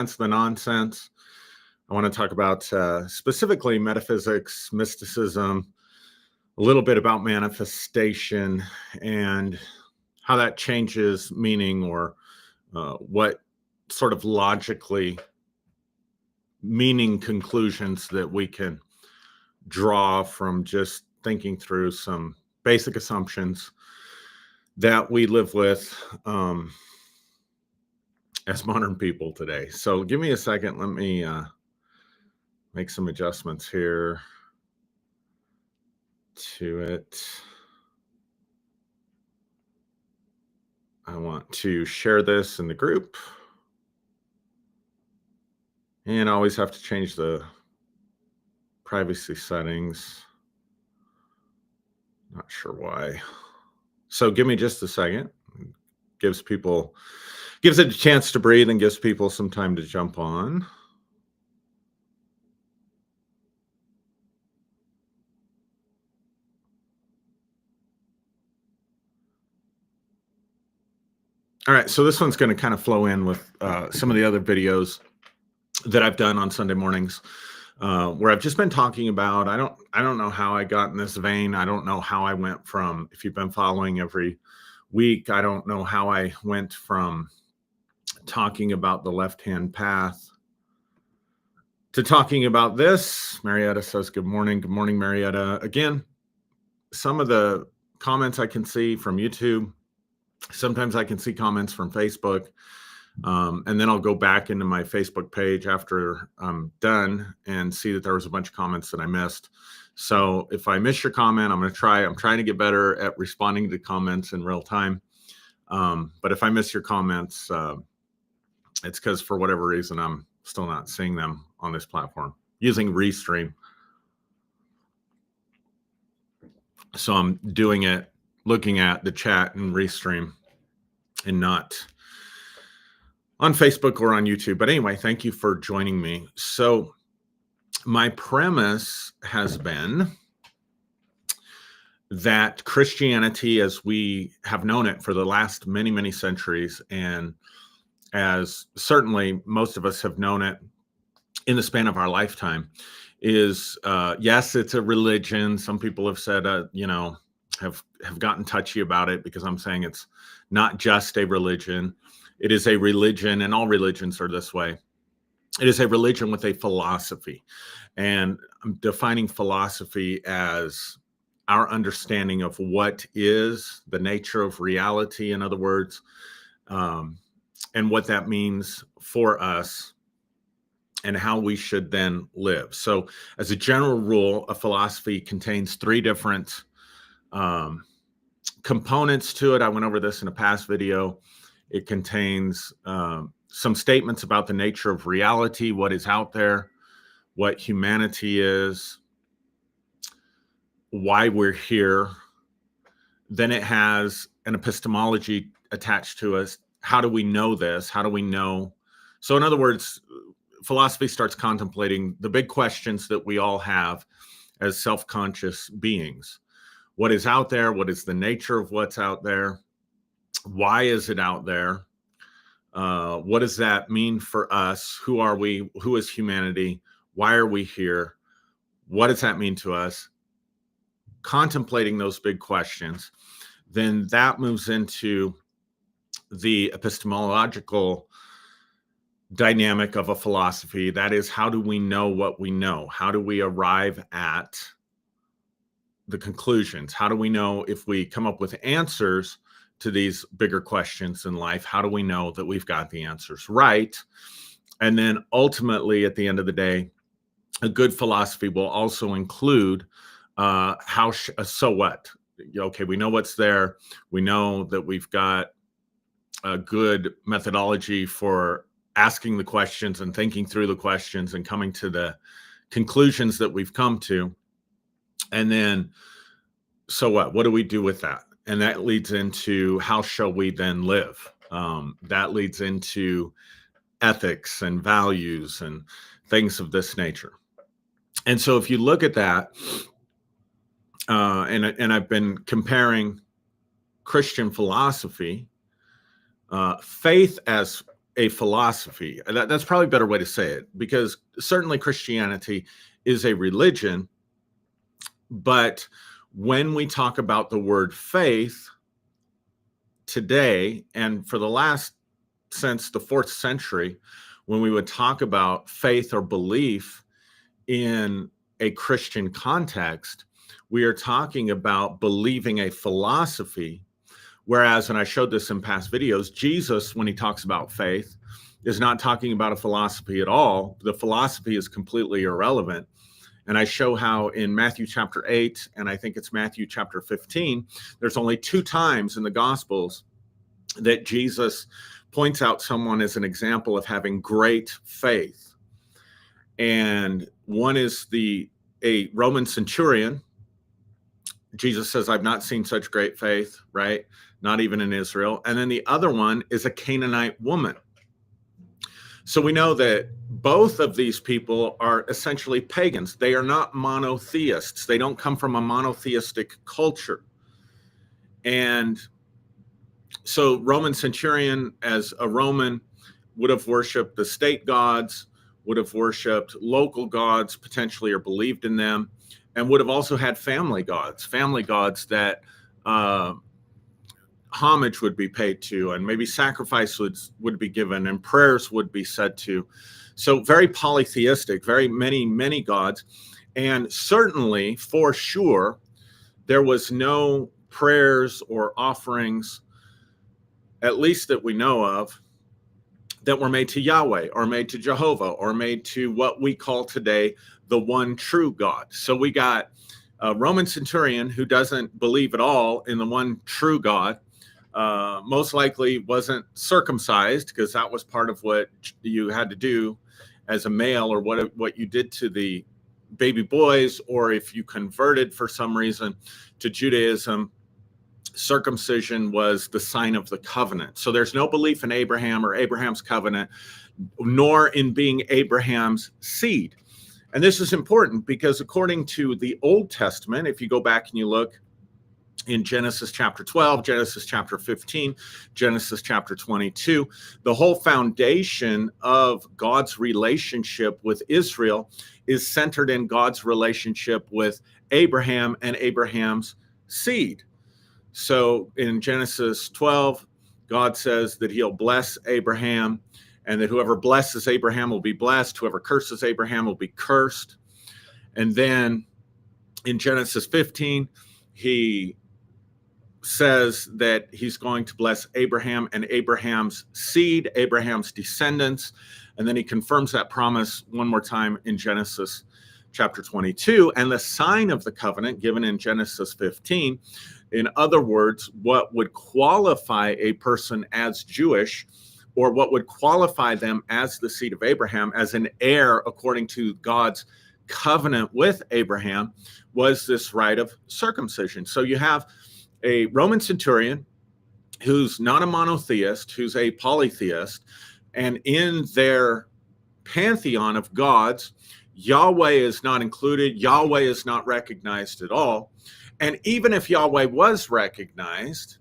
the nonsense. I want to talk about specifically metaphysics, mysticism, a little bit about manifestation and how that changes meaning, or what sort of logically meaning conclusions that we can draw from just thinking through some basic assumptions that we live with as modern people today. So give me a second. Let me make some adjustments here to it. I want to share this in the group. And I always have to change the privacy settings. Not sure why. So give me just a second. Gives it a chance to breathe and gives people some time to jump on. All right, so this one's going to kind of flow in with some of the other videos that I've done on Sunday mornings, where I've just been talking about, I don't know how I got in this vein. I don't know how I went from, if you've been following every week, I don't know how I went from talking about the left-hand path to talking about this. Marietta says, good morning. Good morning, Marietta. Again, some of the comments I can see from YouTube, sometimes I can see comments from Facebook. And then I'll go back into my Facebook page after I'm done and see that there was a bunch of comments that I missed. So if I miss your comment, I'm trying to get better at responding to comments in real time. But if I miss your comments, it's because for whatever reason, I'm still not seeing them on this platform using Restream. So I'm doing it, looking at the chat and Restream and not on Facebook or on YouTube. But anyway, thank you for joining me. So my premise has been that Christianity, as we have known it for the last many, many centuries, and as certainly most of us have known it in the span of our lifetime, is, yes, it's a religion. Some people have said, have gotten touchy about it because I'm saying it's not just a religion. It is a religion, and all religions are this way. It is a religion with a philosophy. And I'm defining philosophy as our understanding of what is the nature of reality, in other words, and what that means for us and how we should then live. So as a general rule, a philosophy contains three different components to it. I went over this in a past video. It contains some statements about the nature of reality, what is out there, what humanity is, why we're here. Then it has an epistemology attached to us. How do we know this? How do we know? So in other words, philosophy starts contemplating the big questions that we all have as self-conscious beings. What is out there? What is the nature of what's out there? Why is it out there? What does that mean for us? Who are we? Who is humanity? Why are we here? What does that mean to us? Contemplating those big questions. Then that moves into the epistemological dynamic of a philosophy. That is, how do we know what we know? How do we arrive at the conclusions? How do we know, if we come up with answers to these bigger questions in life, how do we know that we've got the answers right? And then ultimately, at the end of the day, a good philosophy will also include so what? Okay, we know what's there. We know that we've got a good methodology for asking the questions and thinking through the questions and coming to the conclusions that we've come to. And then, so what? What do we do with that? And that leads into, how shall we then live? That leads into ethics and values and things of this nature. And so if you look at that, and I've been comparing Christian philosophy, faith as a philosophy. That's probably a better way to say it, because certainly Christianity is a religion. But when we talk about the word faith today, and for the last, since the 4th century, when we would talk about faith or belief in a Christian context, we are talking about believing a philosophy. Whereas, and I showed this in past videos, Jesus, when he talks about faith, is not talking about a philosophy at all. The philosophy is completely irrelevant. And I show how in Matthew chapter 8, and I think it's Matthew chapter 15, there's only 2 times in the Gospels that Jesus points out someone as an example of having great faith. And one is a Roman centurion. Jesus says, I've not seen such great faith, right? Not even in Israel. And then the other one is a Canaanite woman. So we know that both of these people are essentially pagans. They are not monotheists. They don't come from a monotheistic culture. And so Roman centurion, as a Roman, would have worshiped the state gods, would have worshiped local gods, potentially, or believed in them, and would have also had family gods that homage would be paid to, and maybe sacrifice would be given, and prayers would be said to. So very polytheistic, very many gods. And certainly, for sure, there was no prayers or offerings, at least that we know of, that were made to Yahweh or made to Jehovah or made to what we call today the one true God. So we got a Roman centurion who doesn't believe at all in the one true God, most likely wasn't circumcised, because that was part of what you had to do as a male, or what you did to the baby boys, or if you converted for some reason to Judaism, circumcision was the sign of the covenant. So there's no belief in Abraham or Abraham's covenant, nor in being Abraham's seed. And this is important because according to the Old Testament, if you go back and you look in Genesis chapter 12, Genesis chapter 15, Genesis chapter 22, the whole foundation of God's relationship with Israel is centered in God's relationship with Abraham and Abraham's seed. So in Genesis 12, God says that he'll bless Abraham, and that whoever blesses Abraham will be blessed. Whoever curses Abraham will be cursed. And then in Genesis 15, he says that he's going to bless Abraham and Abraham's seed, Abraham's descendants. And then he confirms that promise one more time in Genesis chapter 22. And the sign of the covenant given in Genesis 15, in other words, what would qualify a person as Jewish, or what would qualify them as the seed of Abraham, as an heir according to God's covenant with Abraham, was this rite of circumcision. So you have a Roman centurion who's not a monotheist, who's a polytheist, and in their pantheon of gods, Yahweh is not included. Yahweh is not recognized at all. And even if Yahweh was recognized,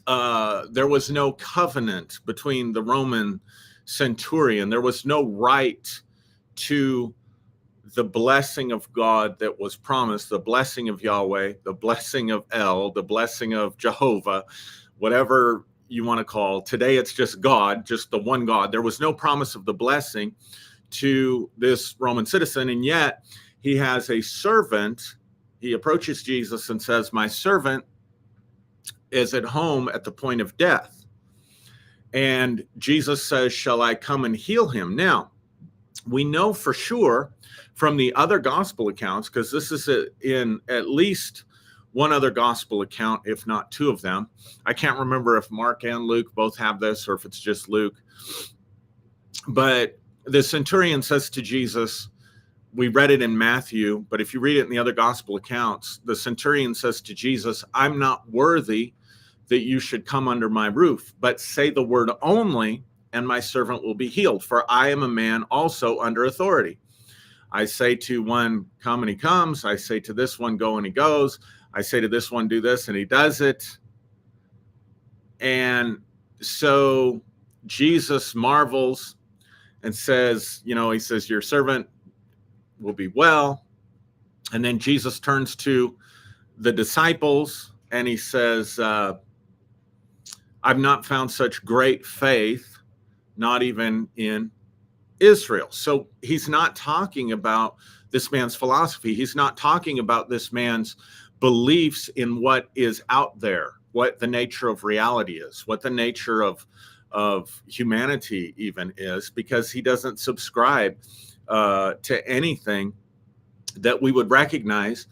there was no covenant between the Roman centurion. There was no right to the blessing of God that was promised, the blessing of Yahweh, the blessing of El, the blessing of Jehovah, whatever you want to call. Today it's just God, just the one God. There was no promise of the blessing to this Roman citizen, and yet he has a servant. He approaches Jesus and says, my servant is at home at the point of death. And Jesus says, shall I come and heal him? Now, we know for sure from the other gospel accounts, because this is in at least one other gospel account, if not 2 of them. I can't remember if Mark and Luke both have this or if it's just Luke. But the centurion says to Jesus, we read it in Matthew, but if you read it in the other gospel accounts, the centurion says to Jesus, I'm not worthy that you should come under my roof, but say the word only, and my servant will be healed. For I am a man also under authority. I say to one, come, and he comes. I say to this one, go, and he goes. I say to this one, do this, and he does it. And so Jesus marvels and says, he says, your servant will be well. And then Jesus turns to the disciples and he says, I've not found such great faith, not even in Israel. So he's not talking about this man's philosophy. He's not talking about this man's beliefs in what is out there, what the nature of reality is, what the nature of humanity even is, because he doesn't subscribe to anything that we would recognize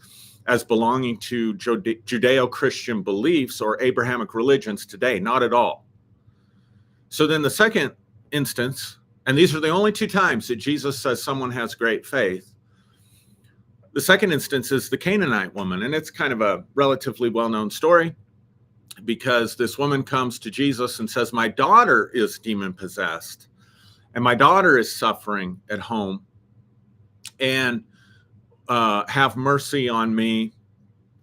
as belonging to Judeo-Christian beliefs or Abrahamic religions today. Not at all. So then the second instance, and these are the only two times that Jesus says someone has great faith. The second instance is the Canaanite woman, and it's kind of a relatively well-known story because this woman comes to Jesus and says, my daughter is demon-possessed, and my daughter is suffering at home, and have mercy on me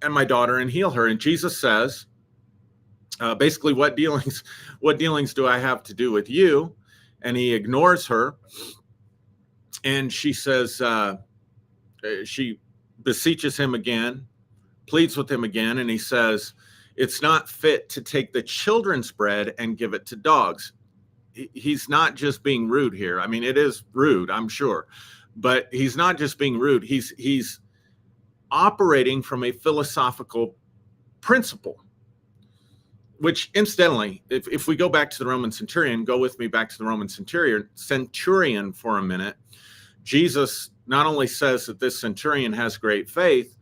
and my daughter and heal her. And Jesus says, basically, what dealings do I have to do with you? And he ignores her. And she says, she beseeches him again, pleads with him again. And he says, it's not fit to take the children's bread and give it to dogs. He's not just being rude here. I mean, it is rude, I'm sure. But he's not just being rude. He's operating from a philosophical principle, which incidentally, if we go back to the Roman centurion, go with me back to the Roman centurion for a minute. Jesus not only says that this centurion has great faith,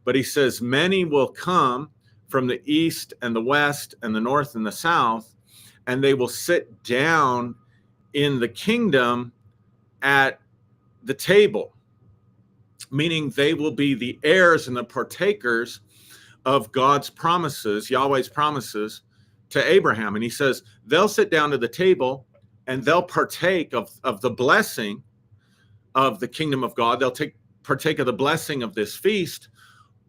but he says many will come from the east and the west and the north and the south, and they will sit down in the kingdom at the table, meaning they will be the heirs and the partakers of God's promises, Yahweh's promises to Abraham. And he says they'll sit down to the table and they'll partake of the blessing of the kingdom of God. They'll partake of the blessing of this feast,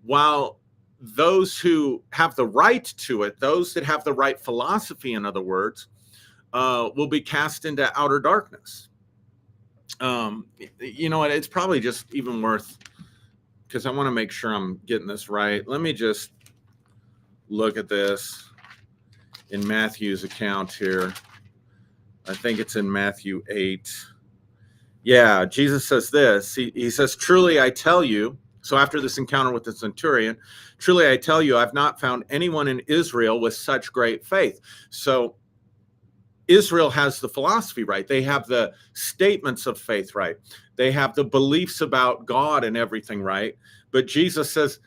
while those who have the right to it, those that have the right philosophy, in other words, will be cast into outer darkness. It's probably just even worth, because I want to make sure I'm getting this right. Let me just look at this in Matthew's account here. I think it's in Matthew 8. Yeah, Jesus says this. He says, truly I tell you, so after this encounter with the centurion, truly I tell you, I've not found anyone in Israel with such great faith. So Israel has the philosophy right. They have the statements of faith right. They have the beliefs about God and everything right. But Jesus says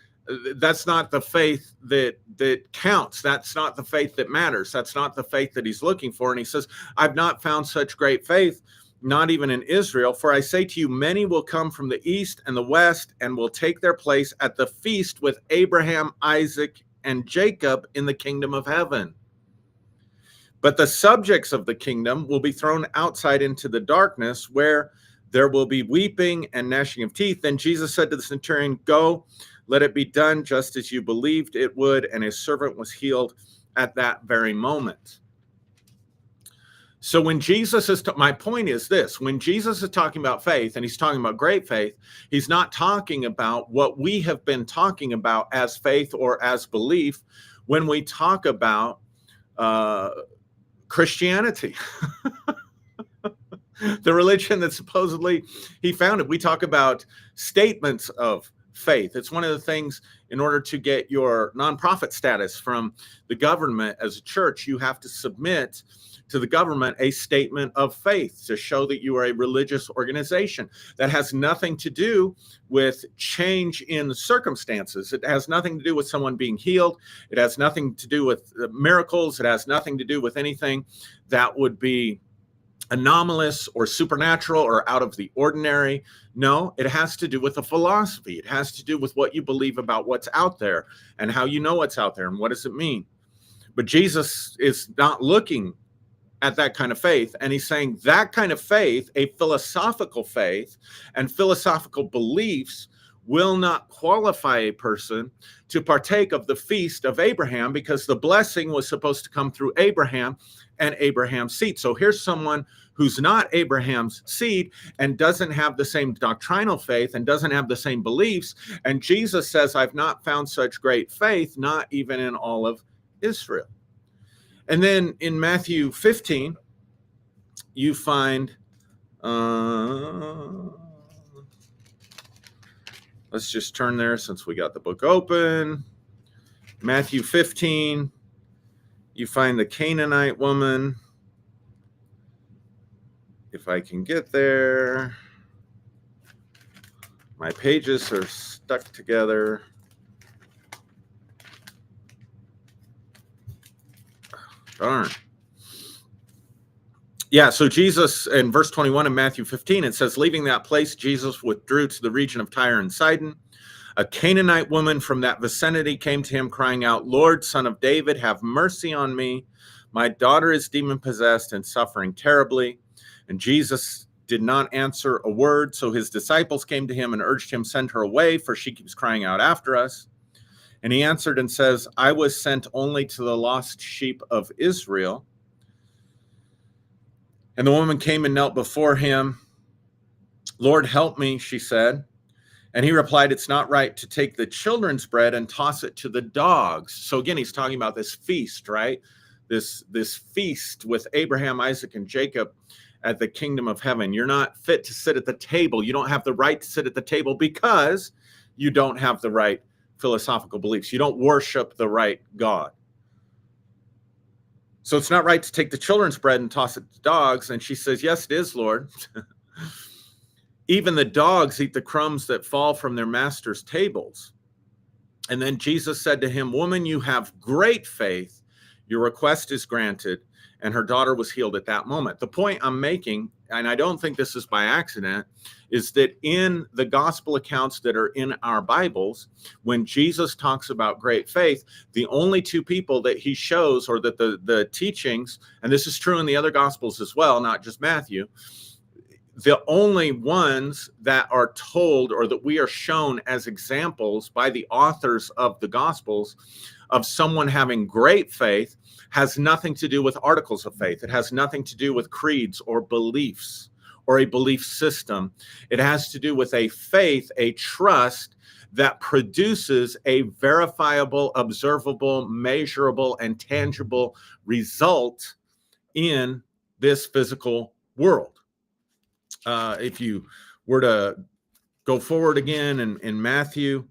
that's not the faith that counts. That's not the faith that matters. That's not the faith that he's looking for. And he says, I've not found such great faith, not even in Israel. For I say to you, many will come from the east and the west and will take their place at the feast with Abraham, Isaac, and Jacob in the kingdom of heaven. But the subjects of the kingdom will be thrown outside into the darkness, where there will be weeping and gnashing of teeth. Then Jesus said to the centurion, go, let it be done just as you believed it would. And his servant was healed at that very moment. So when Jesus is, my point is this, when Jesus is talking about faith and he's talking about great faith, he's not talking about what we have been talking about as faith or as belief when we talk about Christianity, the religion that supposedly he founded. We talk about statements of faith. It's one of the things, in order to get your nonprofit status from the government as a church, you have to submit to the government a statement of faith to show that you are a religious organization. That has nothing to do with change in circumstances. It has nothing to do with someone being healed. It has nothing to do with miracles. It has nothing to do with anything that would be anomalous or supernatural or out of the ordinary. No, it has to do with a philosophy. It has to do with what you believe about what's out there and how you know what's out there and what does it mean. But Jesus is not looking at that kind of faith. And he's saying that kind of faith, a philosophical faith and philosophical beliefs, will not qualify a person to partake of the feast of Abraham, because the blessing was supposed to come through Abraham and Abraham's seed. So here's someone who's not Abraham's seed and doesn't have the same doctrinal faith and doesn't have the same beliefs. And Jesus says, I've not found such great faith, not even in all of Israel. And then in Matthew 15, you find, let's just turn there since we got the book open. Matthew 15, you find the Canaanite woman. If I can get there. My pages are stuck together. Darn. Yeah, so Jesus, in verse 21 of Matthew 15, it says, leaving that place, Jesus withdrew to the region of Tyre and Sidon. A Canaanite woman from that vicinity came to him, crying out, Lord, Son of David, have mercy on me. My daughter is demon-possessed and suffering terribly. And Jesus did not answer a word. So his disciples came to him and urged him, send her away, for she keeps crying out after us. And he answered and says, I was sent only to the lost sheep of Israel. And the woman came and knelt before him. Lord, help me, she said. And he replied, it's not right to take the children's bread and toss it to the dogs. So again, he's talking about this feast, right? This feast with Abraham, Isaac, and Jacob at the kingdom of heaven. You're not fit to sit at the table. You don't have the right to sit at the table because you don't have the right philosophical beliefs. You don't worship the right God. So it's not right to take the children's bread and toss it to dogs. And she says, yes, it is, Lord. Even the dogs eat the crumbs that fall from their master's tables. And then Jesus said to him, woman, you have great faith. Your request is granted. And her daughter was healed at that moment. The point I'm making, and I don't think this is by accident, is that in the gospel accounts that are in our Bibles, when Jesus talks about great faith, the only two people that he shows, or that the teachings, and this is true in the other gospels as well, not just Matthew, the only ones that are told, or that we are shown as examples by the authors of the gospels of someone having great faith, has nothing to do with articles of faith. It has nothing to do with creeds or beliefs or a belief system. It has to do with a faith, a trust that produces a verifiable, observable, measurable, and tangible result in this physical world. If you were to go forward again in Matthew,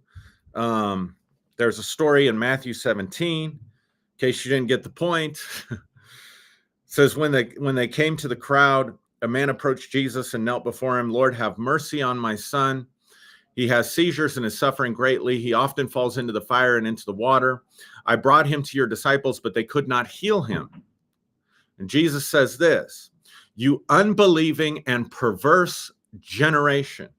there's a story in Matthew 17. In case you didn't get the point, it says, when they came to the crowd, a man approached Jesus and knelt before him. Lord, have mercy on my son. He has seizures and is suffering greatly. He often falls into the fire and into the water. I brought him to your disciples, but they could not heal him. And Jesus says this, you unbelieving and perverse generation.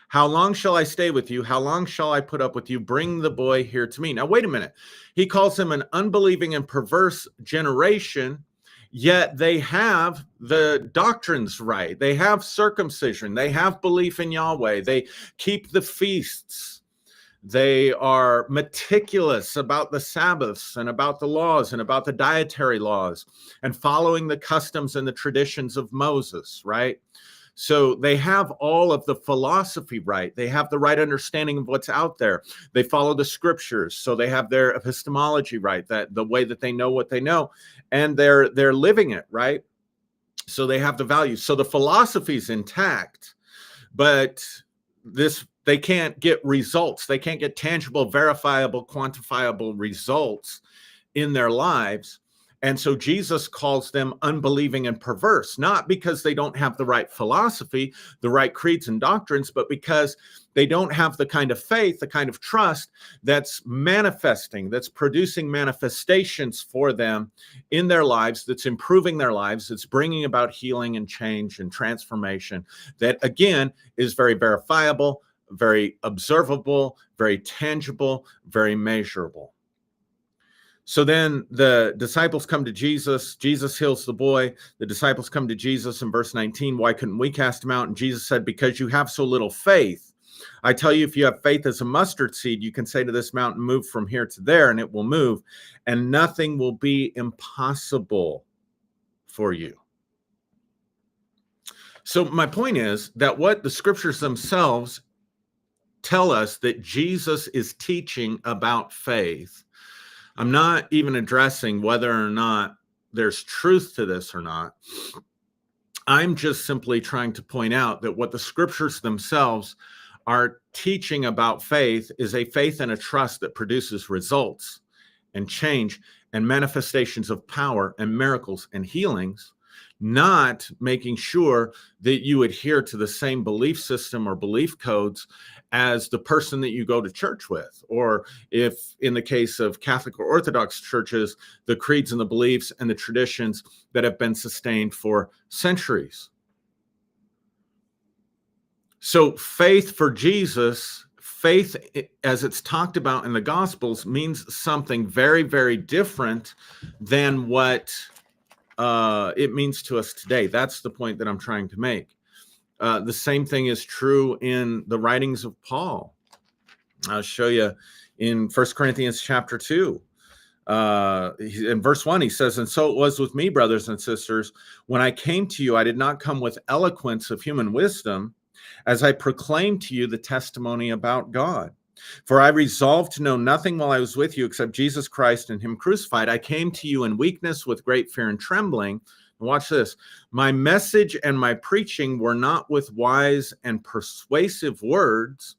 How long shall I stay with you? How long shall I put up with you? Bring the boy here to me. Now, wait a minute. He calls him an unbelieving and perverse generation, yet they have the doctrines right. They have circumcision. They have belief in Yahweh. They keep the feasts. They are meticulous about the Sabbaths and about the laws and about the dietary laws and following the customs and the traditions of Moses, right? So they have all of the philosophy right. They have the right understanding of what's out there. They follow the scriptures. So they have their epistemology right, that the way that they know what they know, and they're living it, right? So they have the values. So the philosophy is intact, but they can't get results. They can't get tangible, verifiable, quantifiable results in their lives. And so Jesus calls them unbelieving and perverse, not because they don't have the right philosophy, the right creeds and doctrines, but because they don't have the kind of faith, the kind of trust that's manifesting, that's producing manifestations for them in their lives, that's improving their lives, that's bringing about healing and change and transformation, that again is very verifiable, very observable, very tangible, very measurable. So then the disciples come to Jesus. Jesus heals the boy. The disciples come to Jesus in verse 19. Why couldn't we cast him out? And Jesus said, because you have so little faith. I tell you, if you have faith as a mustard seed, you can say to this mountain, move from here to there, and it will move, and nothing will be impossible for you. So my point is that what the scriptures themselves tell us that Jesus is teaching about faith, I'm not even addressing whether or not there's truth to this or not. I'm just simply trying to point out that what the scriptures themselves are teaching about faith is a faith and a trust that produces results and change and manifestations of power and miracles and healings, not making sure that you adhere to the same belief system or belief codes as the person that you go to church with, or if in the case of Catholic or Orthodox churches, the creeds and the beliefs and the traditions that have been sustained for centuries. So faith for Jesus, faith as it's talked about in the Gospels, means something very, very different than what it means to us today. That's the point that I'm trying to make. The same thing is true in the writings of Paul. I'll show you in 1 Corinthians chapter 2. In verse 1, he says, and so it was with me, brothers and sisters, when I came to you, I did not come with eloquence of human wisdom, as I proclaimed to you the testimony about God. For I resolved to know nothing while I was with you except Jesus Christ and him crucified. I came to you in weakness with great fear and trembling. Watch this. My message and my preaching were not with wise and persuasive words,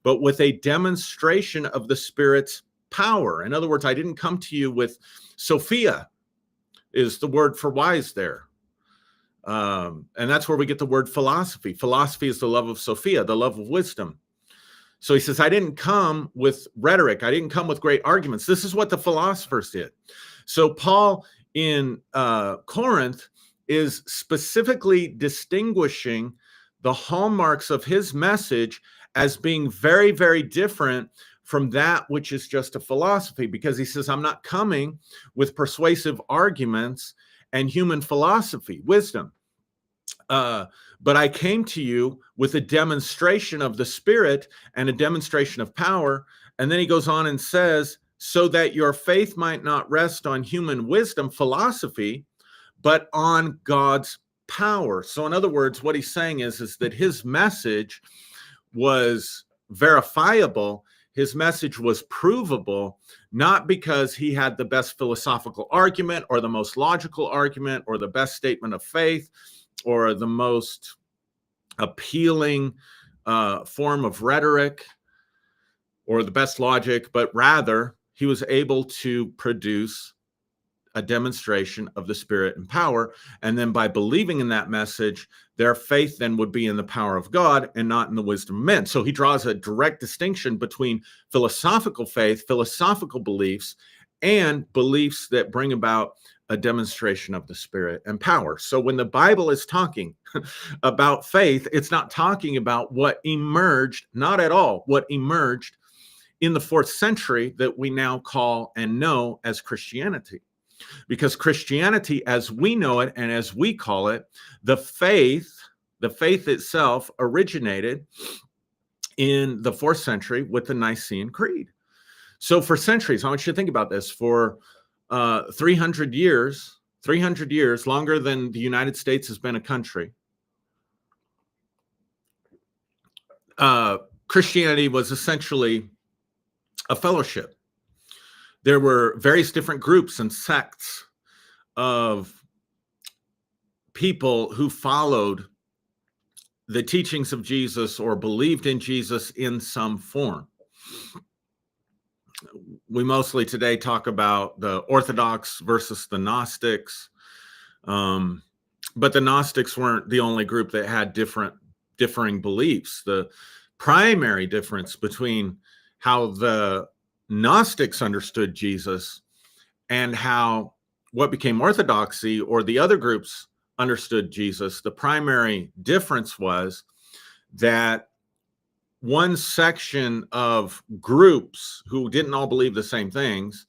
but with a demonstration of the Spirit's power. In other words, I didn't come to you with Sophia, is the word for wise there. And that's where we get the word philosophy. Philosophy is the love of Sophia, the love of wisdom. So he says, I didn't come with rhetoric. I didn't come with great arguments. This is what the philosophers did. So Paul in Corinth is specifically distinguishing the hallmarks of his message as being very, very different from that which is just a philosophy, because he says, I'm not coming with persuasive arguments and human philosophy, wisdom. But I came to you with a demonstration of the Spirit and a demonstration of power. And then he goes on and says, so that your faith might not rest on human wisdom, philosophy, but on God's power. So in other words, what he's saying is that his message was verifiable. His message was provable, not because he had the best philosophical argument or the most logical argument or the best statement of faith or the most appealing form of rhetoric or the best logic, but rather he was able to produce a demonstration of the Spirit and power. And then by believing in that message, their faith then would be in the power of God and not in the wisdom of men. So he draws a direct distinction between philosophical faith, philosophical beliefs, and beliefs that bring about a demonstration of the Spirit and power. So when the Bible is talking about faith, it's not talking about what emerged, not at all, what emerged in the 4th century that we now call and know as Christianity. Because Christianity, as we know it and as we call it, the faith itself originated in the 4th century with the Nicene Creed. So for centuries, I want you to think about this, for 300 years, longer than the United States has been a country, Christianity was essentially a fellowship. There were various different groups and sects of people who followed the teachings of Jesus or believed in Jesus in some form. We mostly today talk about the Orthodox versus the Gnostics, but the Gnostics weren't the only group that had differing beliefs. The primary difference between how the Gnostics understood Jesus and how what became Orthodoxy or the other groups understood Jesus, the primary difference was that one section of groups who didn't all believe the same things,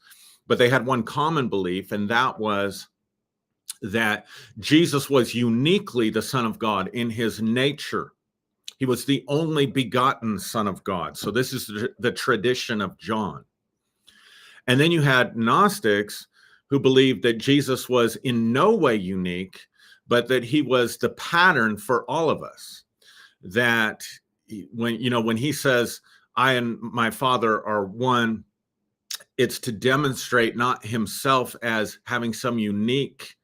but they had one common belief, and that was that Jesus was uniquely the Son of God in his nature. He was the only begotten Son of God. So this is the tradition of John. And then you had Gnostics who believed that Jesus was in no way unique, but that he was the pattern for all of us. That when he says, I and my Father are one, it's to demonstrate not himself as having some unique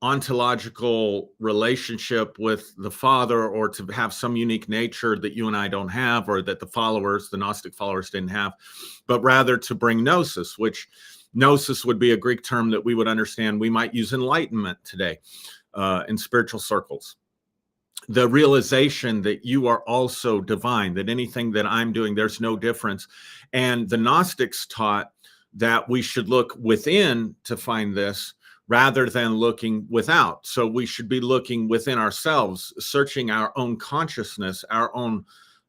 ontological relationship with the Father, or to have some unique nature that you and I don't have, or that the Gnostic followers didn't have, but rather to bring gnosis, which gnosis would be a Greek term that we would understand. We might use enlightenment today in spiritual circles. The realization that you are also divine, that anything that I'm doing, there's no difference. And the Gnostics taught that we should look within to find this rather than looking without. So we should be looking within ourselves, searching our own consciousness, our own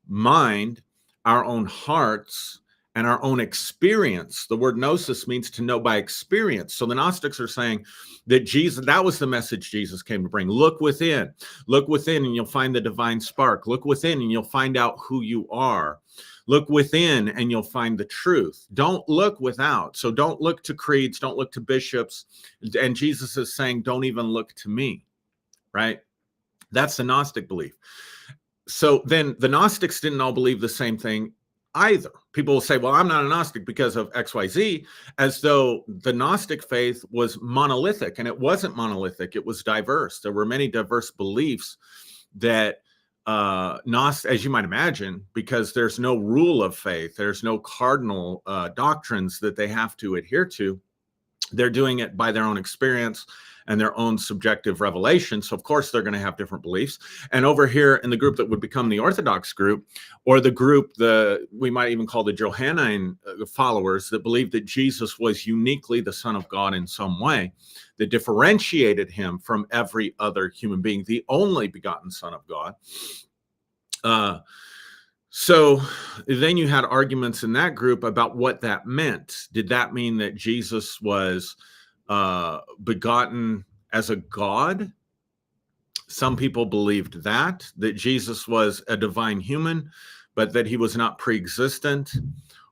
mind, our own hearts, and our own experience. The word gnosis means to know by experience. So the Gnostics are saying that that was the message Jesus came to bring. Look within and you'll find the divine spark. Look within and you'll find out who you are. Look within and you'll find the truth. Don't look without. So don't look to creeds, don't look to bishops. And Jesus is saying, don't even look to me, right? That's the Gnostic belief. So then the Gnostics didn't all believe the same thing either. People will say, well, I'm not a Gnostic because of XYZ, as though the Gnostic faith was monolithic, and it wasn't monolithic. It was diverse. There were many diverse beliefs that as you might imagine, because there's no rule of faith, there's no cardinal doctrines that they have to adhere to. They're doing it by their own experience and their own subjective revelation. So of course they're going to have different beliefs. And over here in the group that would become the Orthodox group, or the group we might even call the Johannine followers, that believed that Jesus was uniquely the Son of God in some way, that differentiated him from every other human being, the only begotten Son of God. So then you had arguments in that group about what that meant. Did that mean that Jesus was begotten as a God? Some people believed that Jesus was a divine human, but that he was not pre-existent,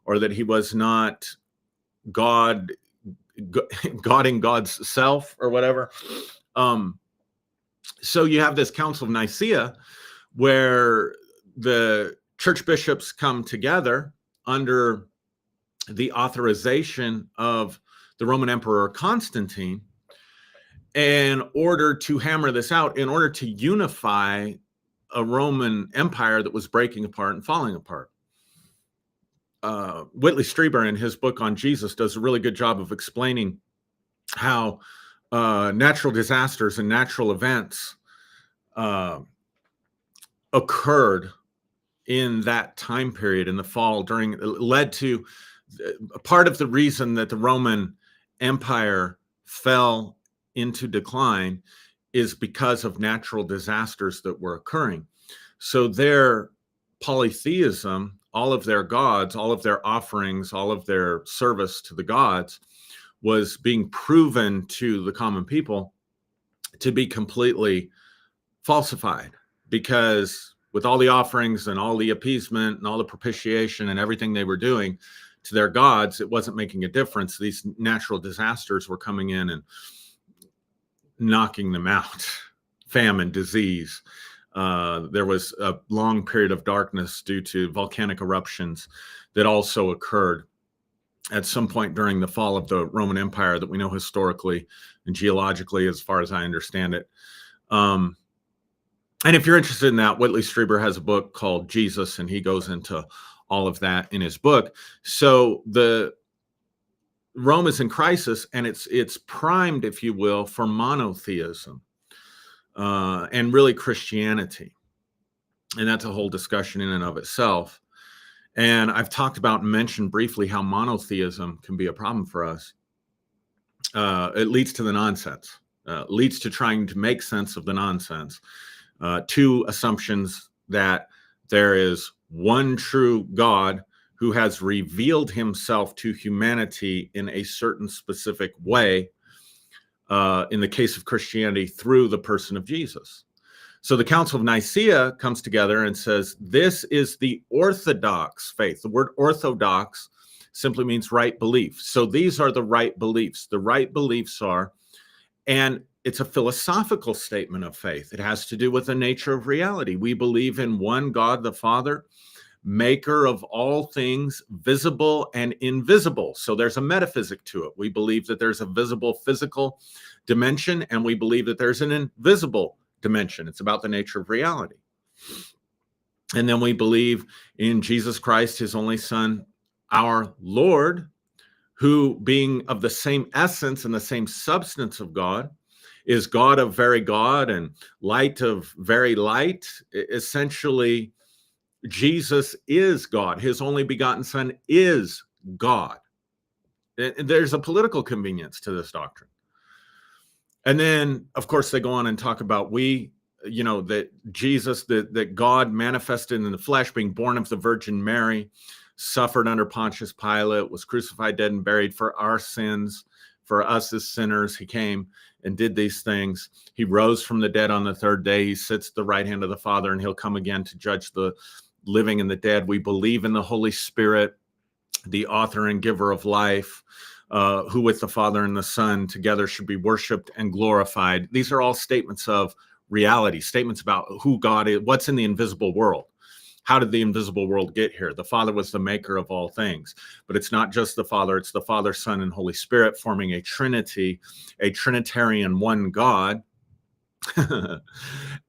or that he was not God in God's self, or whatever. So you have this Council of Nicaea where the church bishops come together under the authorization of the Roman Emperor Constantine in order to hammer this out, in order to unify a Roman Empire that was breaking apart and falling apart. Whitley Strieber, in his book on Jesus, does a really good job of explaining how natural disasters and natural events occurred in that time period in the fall, led to part of the reason that the Roman Empire fell into decline is because of natural disasters that were occurring. So their polytheism, all of their gods, all of their offerings, all of their service to the gods was being proven to the common people to be completely falsified, because with all the offerings and all the appeasement and all the propitiation and everything they were doing to their gods, it wasn't making a difference. These natural disasters were coming in and knocking them out. Famine, disease. There was a long period of darkness due to volcanic eruptions that also occurred at some point during the fall of the Roman Empire that we know historically and geologically, as far as I understand it. And if you're interested in that, Whitley Strieber has a book called Jesus, and he goes into all of that in his book. So the Rome is in crisis, and it's primed, if you will, for monotheism and really Christianity. And that's a whole discussion in and of itself. And I've talked about and mentioned briefly how monotheism can be a problem for us. It leads to the nonsense, leads to trying to make sense of the nonsense. Two assumptions: that there is one true God who has revealed himself to humanity in a certain specific way, in the case of Christianity, through the person of Jesus. So the Council of Nicaea comes together and says, this is the orthodox faith. The word orthodox simply means right belief. So these are the right beliefs. The right beliefs are, and it's a philosophical statement of faith. It has to do with the nature of reality. We believe in one God, the Father, maker of all things visible and invisible. So there's a metaphysic to it. We believe that there's a visible physical dimension, and we believe that there's an invisible dimension. It's about the nature of reality. And then we believe in Jesus Christ, his only Son, our Lord, who, being of the same essence and the same substance of God, is God of very God and light of very light. Essentially, Jesus is God. His only begotten Son is God. There's a political convenience to this doctrine. And then, of course, they go on and talk about that Jesus, that God manifested in the flesh, being born of the Virgin Mary, suffered under Pontius Pilate, was crucified, dead, and buried for our sins, for us as sinners. He came and did these things. He rose from the dead on the third day. He sits at the right hand of the Father, and he'll come again to judge the living and the dead. We believe in the Holy Spirit, the author and giver of life, who with the Father and the Son together should be worshiped and glorified. These are all statements of reality, statements about who God is, what's in the invisible world. How did the invisible world get here? The Father was the maker of all things. But it's not just the Father, it's the Father, Son, and Holy Spirit forming a Trinity, a Trinitarian one God.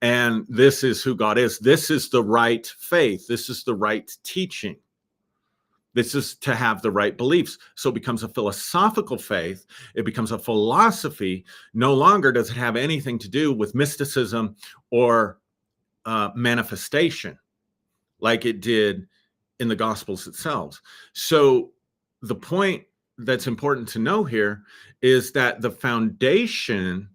And this is who God is. This is the right faith. This is the right teaching. This is to have the right beliefs. So it becomes a philosophical faith. It becomes a philosophy. No longer does it have anything to do with mysticism or manifestation like it did in the Gospels itself. So the point that's important to know here is that the foundation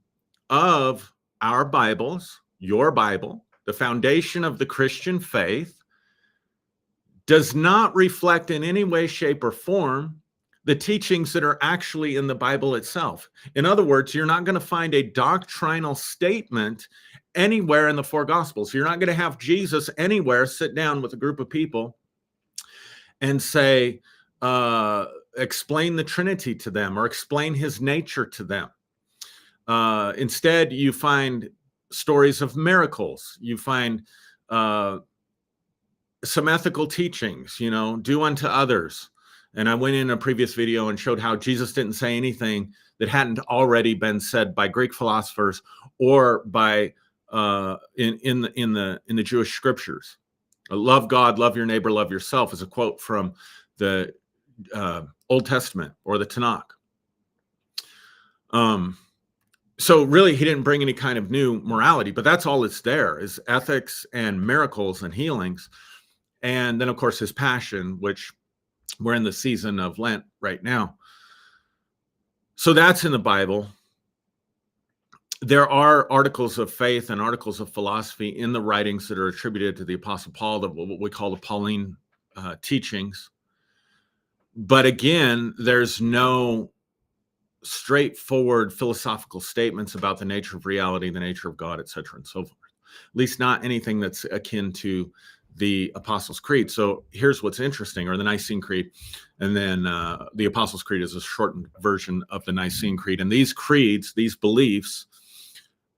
of our Bibles, your Bible, the foundation of the Christian faith, does not reflect in any way, shape, or form the teachings that are actually in the Bible itself. In other words, you're not going to find a doctrinal statement anywhere in the four Gospels. You're not going to have Jesus anywhere sit down with a group of people and say, explain the Trinity to them or explain his nature to them. Instead, you find stories of miracles. You find some ethical teachings, do unto others. And I went in a previous video and showed how Jesus didn't say anything that hadn't already been said by Greek philosophers or by in the Jewish scriptures. Love God, love your neighbor, love yourself is a quote from the Old Testament or the Tanakh. So really, he didn't bring any kind of new morality, but that's all it's there is ethics and miracles and healings. And then, of course, his passion, which we're in the season of Lent right now. So that's in the Bible. There are articles of faith and articles of philosophy in the writings that are attributed to the Apostle Paul, what we call the Pauline teachings. But again, there's no straightforward philosophical statements about the nature of reality, the nature of God, etc., and so forth. At least not anything that's akin to the Apostles' Creed. So here's what's interesting, or the Nicene Creed, and then the Apostles' Creed is a shortened version of the Nicene Creed. And these creeds, these beliefs,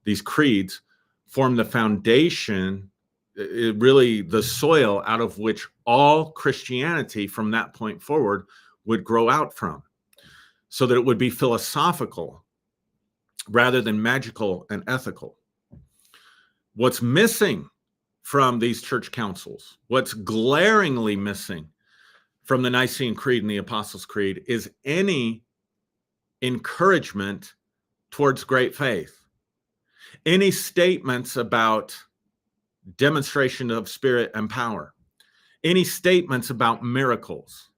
these creeds form the foundation, really the soil out of which all Christianity from that point forward would grow out from, so that it would be philosophical rather than magical and ethical. What's missing from these church councils, what's glaringly missing from the Nicene Creed and the Apostles' Creed is any encouragement towards great faith, any statements about demonstration of spirit and power, any statements about miracles.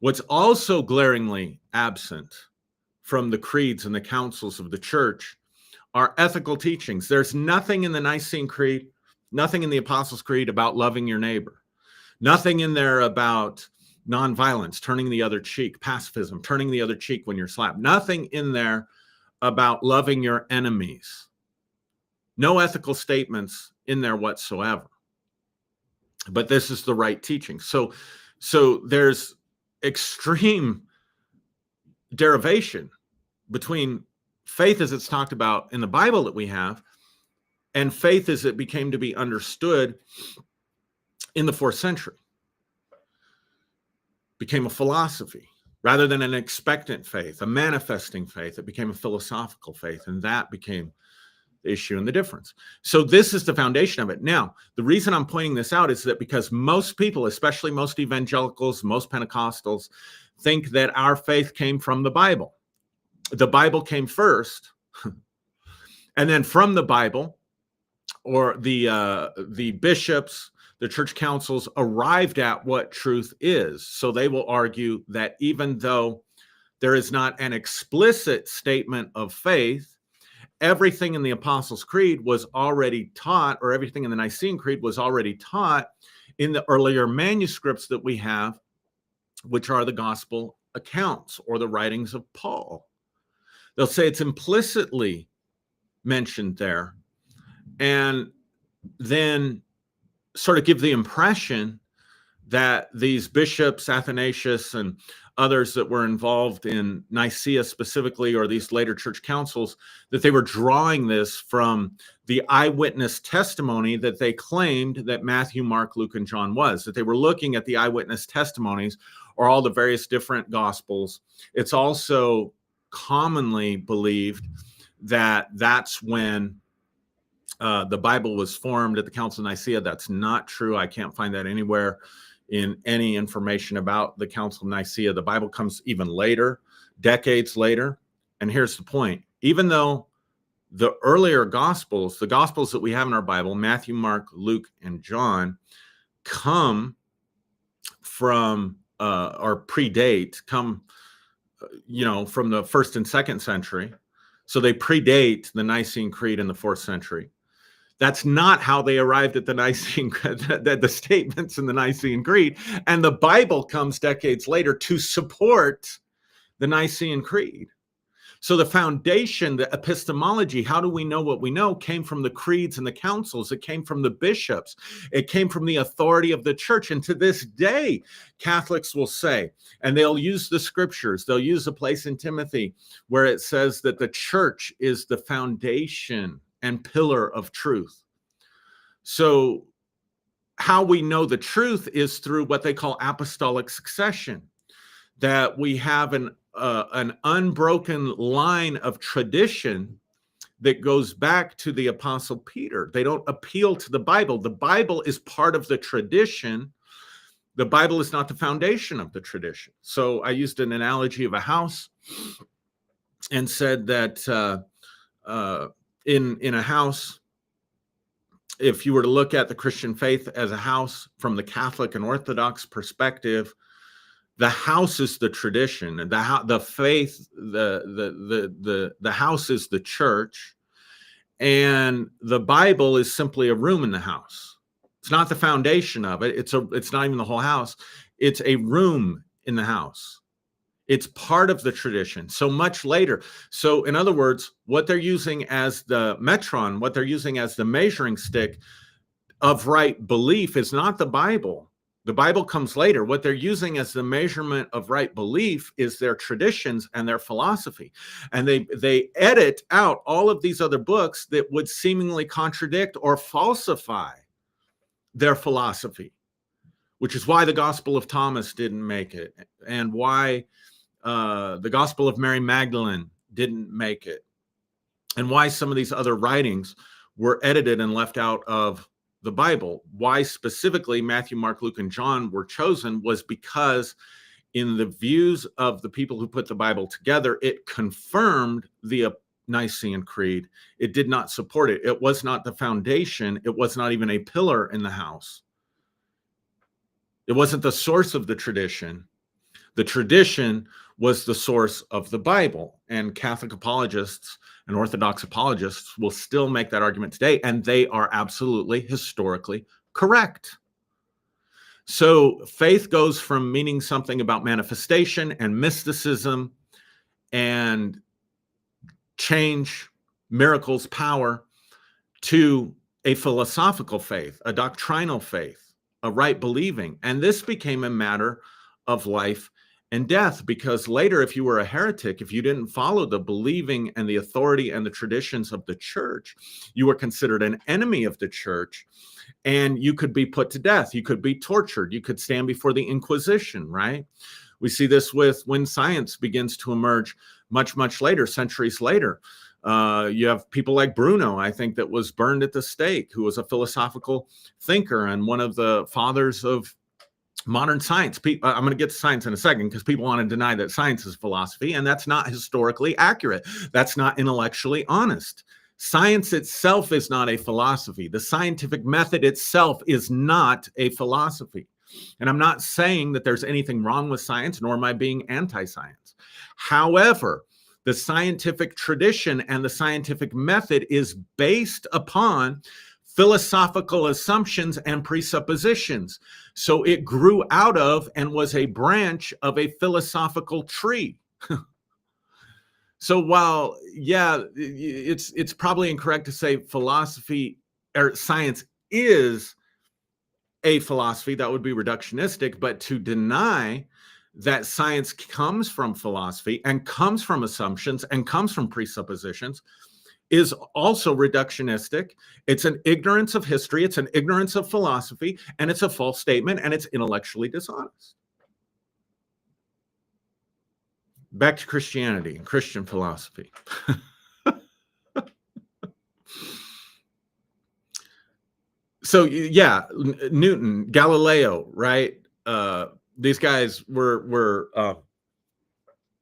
What's also glaringly absent from the creeds and the councils of the church are ethical teachings. There's nothing in the Nicene Creed, nothing in the Apostles' Creed about loving your neighbor, nothing in there about nonviolence, turning the other cheek, pacifism, turning the other cheek when you're slapped, nothing in there about loving your enemies. No ethical statements in there whatsoever. But this is the right teaching. So there's extreme derivation between faith as it's talked about in the Bible that we have, and faith as it became to be understood in the 4th century. Became a philosophy rather than an expectant faith, a manifesting faith. It became a philosophical faith, and that became the issue and the difference. So this is the foundation of it. Now, the reason I'm pointing this out is that because most people, especially most evangelicals, most Pentecostals, think that our faith came from the Bible. The Bible came first, and then from the Bible, or the bishops, the church councils arrived at what truth is. So they will argue that even though there is not an explicit statement of faith, everything in the Apostles' Creed was already taught, or everything in the Nicene Creed was already taught in the earlier manuscripts that we have, which are the gospel accounts or the writings of Paul. They'll say it's implicitly mentioned there, and then sort of give the impression that these bishops, Athanasius and others that were involved in Nicaea specifically, or these later church councils, that they were drawing this from the eyewitness testimony that they claimed that Matthew, Mark, Luke, and John was, that they were looking at the eyewitness testimonies or all the various different gospels. It's also commonly believed that that's when the Bible was formed at the Council of Nicaea. That's not true. I can't find that anywhere in any information about the Council of Nicaea. The Bible comes even later, decades later. And here's the point. Even though the earlier Gospels, the Gospels that we have in our Bible, Matthew, Mark, Luke, and John, come from or predate, come from the 1st and 2nd century. So they predate the Nicene Creed in the 4th century. That's not how they arrived at the Nicene, the statements in the Nicene Creed. And the Bible comes decades later to support the Nicene Creed. So the foundation, the epistemology, how do we know what we know, came from the creeds and the councils. It came from the bishops. It came from the authority of the church. And to this day, Catholics will say, and they'll use the scriptures, they'll use a place in Timothy where it says that the church is the foundation and pillar of truth. So how we know the truth is through what they call apostolic succession, that we have an unbroken line of tradition that goes back to the Apostle Peter. They don't appeal to the Bible. The Bible is part of the tradition. The Bible is not the foundation of the tradition. So I used an analogy of a house and said that in a house, if you were to look at the Christian faith as a house from the Catholic and Orthodox perspective, the house is the tradition, and the faith, the house is the church, and the Bible is simply a room in the house. It's not the foundation of it. It's not even the whole house. It's a room in the house. It's part of the tradition. So much later. So in other words, what they're using as the metron, what they're using as the measuring stick of right belief is not the Bible. The Bible comes later. What they're using as the measurement of right belief is their traditions and their philosophy. And they edit out all of these other books that would seemingly contradict or falsify their philosophy, which is why the Gospel of Thomas didn't make it, and why the Gospel of Mary Magdalene didn't make it, and why some of these other writings were edited and left out of the Bible. Why specifically Matthew, Mark, Luke, and John were chosen was because in the views of the people who put the Bible together, it confirmed the Nicene Creed. It did not support it. It was not the foundation. It was not even a pillar in the house. It wasn't the source of the tradition. The tradition was the source of the Bible. And Catholic apologists and Orthodox apologists will still make that argument today, and they are absolutely historically correct. So faith goes from meaning something about manifestation and mysticism and change, miracles, power, to a philosophical faith, a doctrinal faith, a right believing. And this became a matter of life and death, because later, if you were a heretic, if you didn't follow the believing and the authority and the traditions of the church, you were considered an enemy of the church, and you could be put to death. You could be tortured. You could stand before the Inquisition, right? We see this with when science begins to emerge much, much later, centuries later. You have people like Bruno, I think, that was burned at the stake, who was a philosophical thinker and one of the fathers of modern science. I'm going to get to science in a second, because people want to deny that science is philosophy, and that's not historically accurate. That's not intellectually honest. Science itself is not a philosophy. The scientific method itself is not a philosophy. And I'm not saying that there's anything wrong with science, nor am I being anti-science. However, the scientific tradition and the scientific method is based upon philosophical assumptions and presuppositions. So it grew out of and was a branch of a philosophical tree. So while, yeah, it's probably incorrect to say philosophy or science is a philosophy, that would be reductionistic, but to deny that science comes from philosophy and comes from assumptions and comes from presuppositions is also reductionistic. It's an ignorance of history, it's an ignorance of philosophy, and it's a false statement, and it's intellectually dishonest. Back to Christianity and Christian philosophy. So yeah, Newton, Galileo, right? These guys were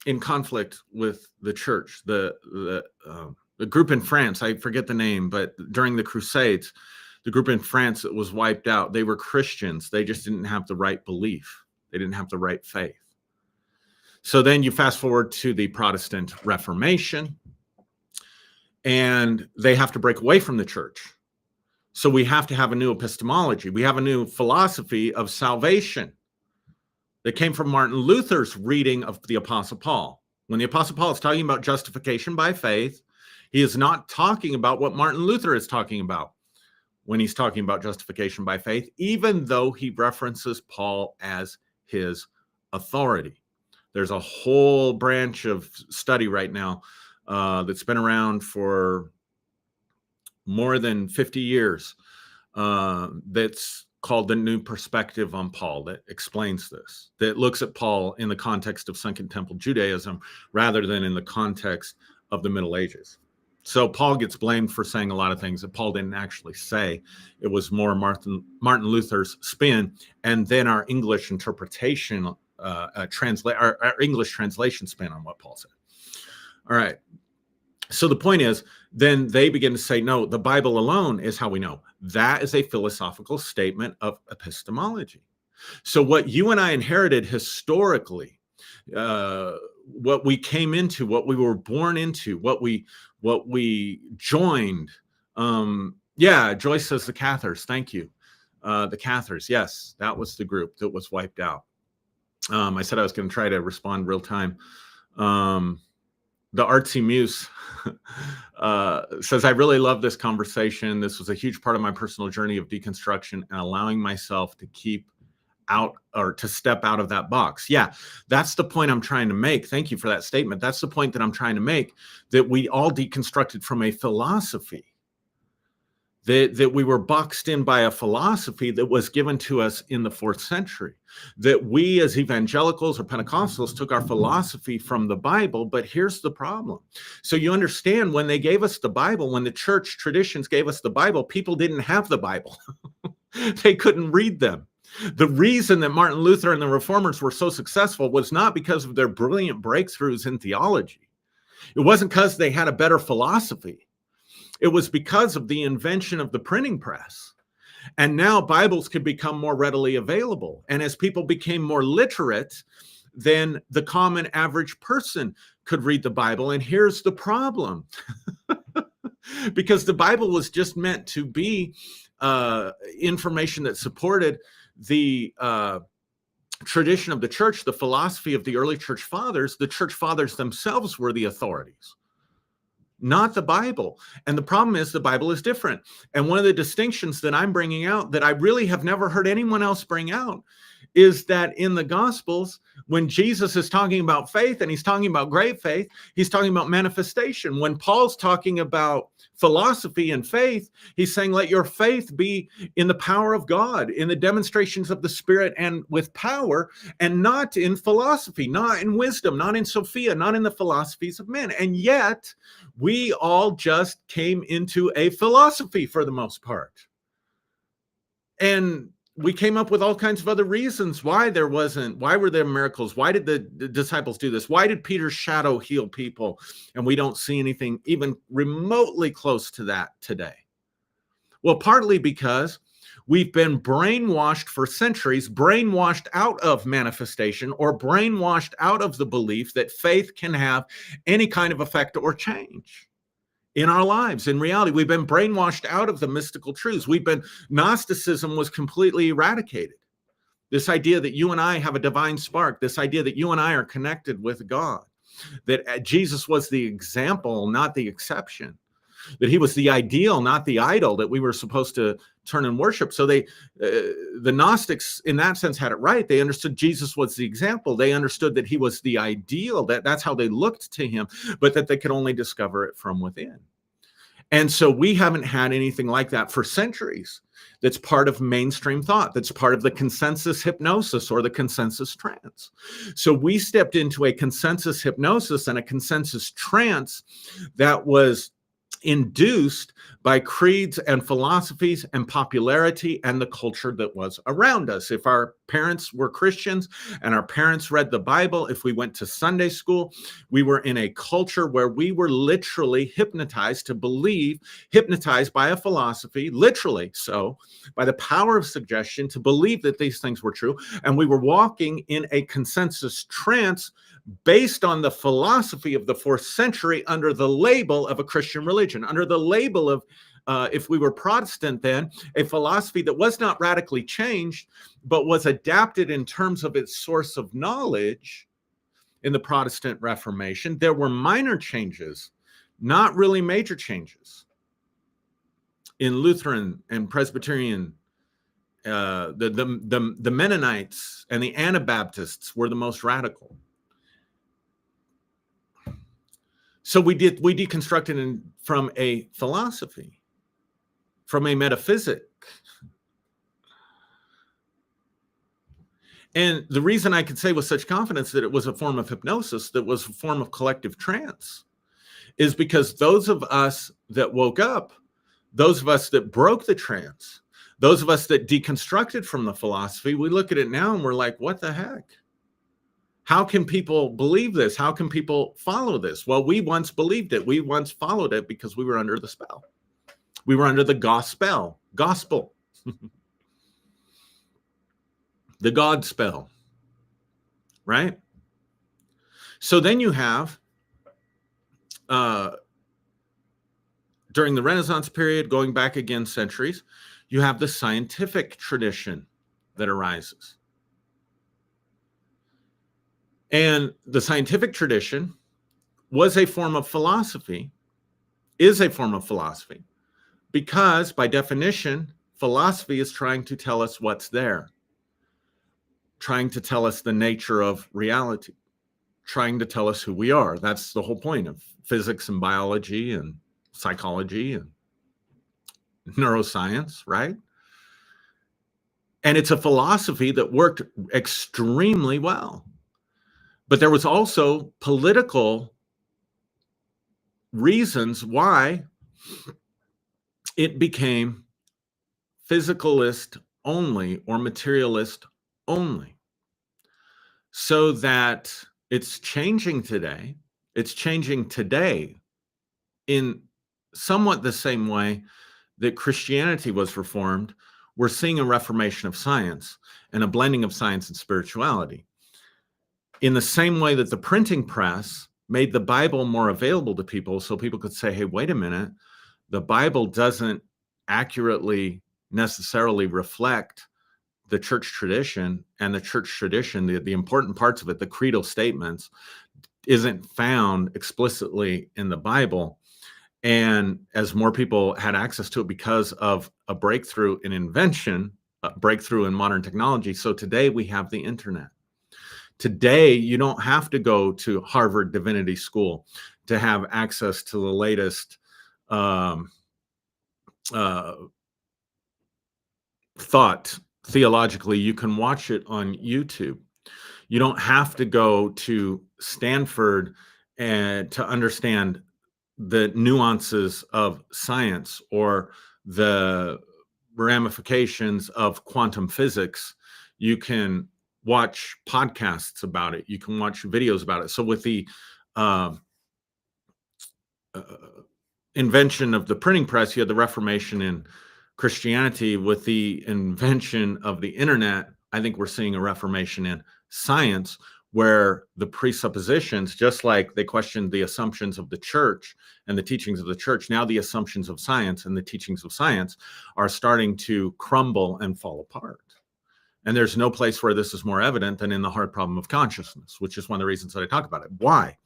in conflict with the church. The group in France, I forget the name, but during the Crusades, the group in France that was wiped out, they were Christians. They just didn't have the right belief. They didn't have the right faith. So then you fast forward to the Protestant Reformation, and they have to break away from the church. So we have to have a new epistemology. We have a new philosophy of salvation that came from Martin Luther's reading of the Apostle Paul. When the Apostle Paul is talking about justification by faith, he is not talking about what Martin Luther is talking about when he's talking about justification by faith, even though he references Paul as his authority. There's a whole branch of study right now that's been around for more than 50 years that's called the New Perspective on Paul, that explains this, that looks at Paul in the context of Second Temple Judaism rather than in the context of the Middle Ages. So Paul gets blamed for saying a lot of things that Paul didn't actually say. It was more Martin Luther's spin, and then our English interpretation, our English translation spin on what Paul said. All right. So the point is, then they begin to say, no, the Bible alone is how we know. That is a philosophical statement of epistemology. So what you and I inherited historically, what we came into, what we were born into, what we joined. Yeah, Joyce says the Cathars. Thank you. The Cathars. Yes, that was the group that was wiped out. I said I was going to try to respond real time. The Artsy Muse says, I really love this conversation. This was a huge part of my personal journey of deconstruction and allowing myself to keep out or to step out of that box. Yeah, that's the point I'm trying to make. Thank you for that statement. That's the point that I'm trying to make, that we all deconstructed from a philosophy, that we were boxed in by a philosophy that was given to us in the 4th century, that we as evangelicals or Pentecostals took our philosophy from the Bible. But here's the problem. So you understand, when they gave us the Bible, when the church traditions gave us the Bible, people didn't have the Bible. They couldn't read them. The reason that Martin Luther and the Reformers were so successful was not because of their brilliant breakthroughs in theology. It wasn't because they had a better philosophy. It was because of the invention of the printing press. And now Bibles could become more readily available. And as people became more literate, then the common average person could read the Bible. And here's the problem. Because the Bible was just meant to be information that supported the tradition of the church, the philosophy of the early church fathers. The church fathers themselves were the authorities. not the Bible. And the problem is the Bible is different. And one of the distinctions that I'm bringing out that I really have never heard anyone else bring out is that in the Gospels, when Jesus is talking about faith and he's talking about great faith, he's talking about manifestation. When Paul's talking about philosophy and faith, he's saying, let your faith be in the power of God, in the demonstrations of the Spirit and with power, and not in philosophy, not in wisdom, not in Sophia, not in the philosophies of men. And yet we all just came into a philosophy for the most part. And we came up with all kinds of other reasons why were there miracles? Why did the disciples do this? Why did Peter's shadow heal people? And we don't see anything even remotely close to that today. Well, partly because we've been brainwashed for centuries, brainwashed out of manifestation or brainwashed out of the belief that faith can have any kind of effect or change in our lives. In reality, we've been brainwashed out of the mystical truths. Gnosticism was completely eradicated. This idea that you and I have a divine spark, this idea that you and I are connected with God, that Jesus was the example, not the exception, that he was the ideal, not the idol that we were supposed to turn and worship. So the Gnostics, in that sense, had it right. They understood Jesus was the example. They understood that he was the ideal, that's how they looked to him, but that they could only discover it from within. And so we haven't had anything like that for centuries. That's part of mainstream thought. That's part of the consensus hypnosis or the consensus trance. So we stepped into a consensus hypnosis and a consensus trance that was induced by creeds and philosophies and popularity and the culture that was around us. If our parents were Christians and our parents read the Bible, if we went to Sunday school, we were in a culture where we were literally hypnotized to believe, hypnotized by a philosophy, literally so, by the power of suggestion to believe that these things were true. And we were walking in a consensus trance based on the philosophy of the 4th century under the label of a Christian religion, under the label of, if we were Protestant then, a philosophy that was not radically changed, but was adapted in terms of its source of knowledge in the Protestant Reformation. There were minor changes, not really major changes. In Lutheran and Presbyterian, the Mennonites and the Anabaptists were the most radical. So we deconstructed from a philosophy, from a metaphysic. And the reason I could say with such confidence that it was a form of hypnosis, that was a form of collective trance, is because those of us that woke up, those of us that broke the trance, those of us that deconstructed from the philosophy, we look at it now and we're like, what the heck? How can people believe this? How can people follow this? Well, we once believed it. We once followed it because we were under the spell. We were under the gospel, the God spell, right? So then you have, during the Renaissance period, going back again centuries, you have the scientific tradition that arises. And the scientific tradition was a form of philosophy, is a form of philosophy, because by definition, philosophy is trying to tell us what's there, trying to tell us the nature of reality, trying to tell us who we are. That's the whole point of physics and biology and psychology and neuroscience, right? And it's a philosophy that worked extremely well. But there was also political reasons why it became physicalist only or materialist only. So that it's changing today. It's changing today in somewhat the same way that Christianity was reformed. We're seeing a reformation of science and a blending of science and spirituality. In the same way that the printing press made the Bible more available to people so people could say, hey, wait a minute, the Bible doesn't accurately necessarily reflect the church tradition, and the church tradition, the important parts of it, the creedal statements, isn't found explicitly in the Bible. And as more people had access to it because of a breakthrough in invention, a breakthrough in modern technology. So today we have the internet. Today, you don't have to go to Harvard Divinity School to have access to the latest um, uh, thought theologically. You can watch it on YouTube. You don't have to go to Stanford and to understand the nuances of science or the ramifications of quantum physics. You can watch podcasts about it. You can watch videos about it. So with the uh, uh, invention of the printing press, you had the Reformation in Christianity. With the invention of the internet, I think we're seeing a reformation in science, where the presuppositions, just like they questioned the assumptions of the church and the teachings of the church, now the assumptions of science and the teachings of science are starting to crumble and fall apart. And there's no place where this is more evident than in the hard problem of consciousness, which is one of the reasons that I talk about it. Why?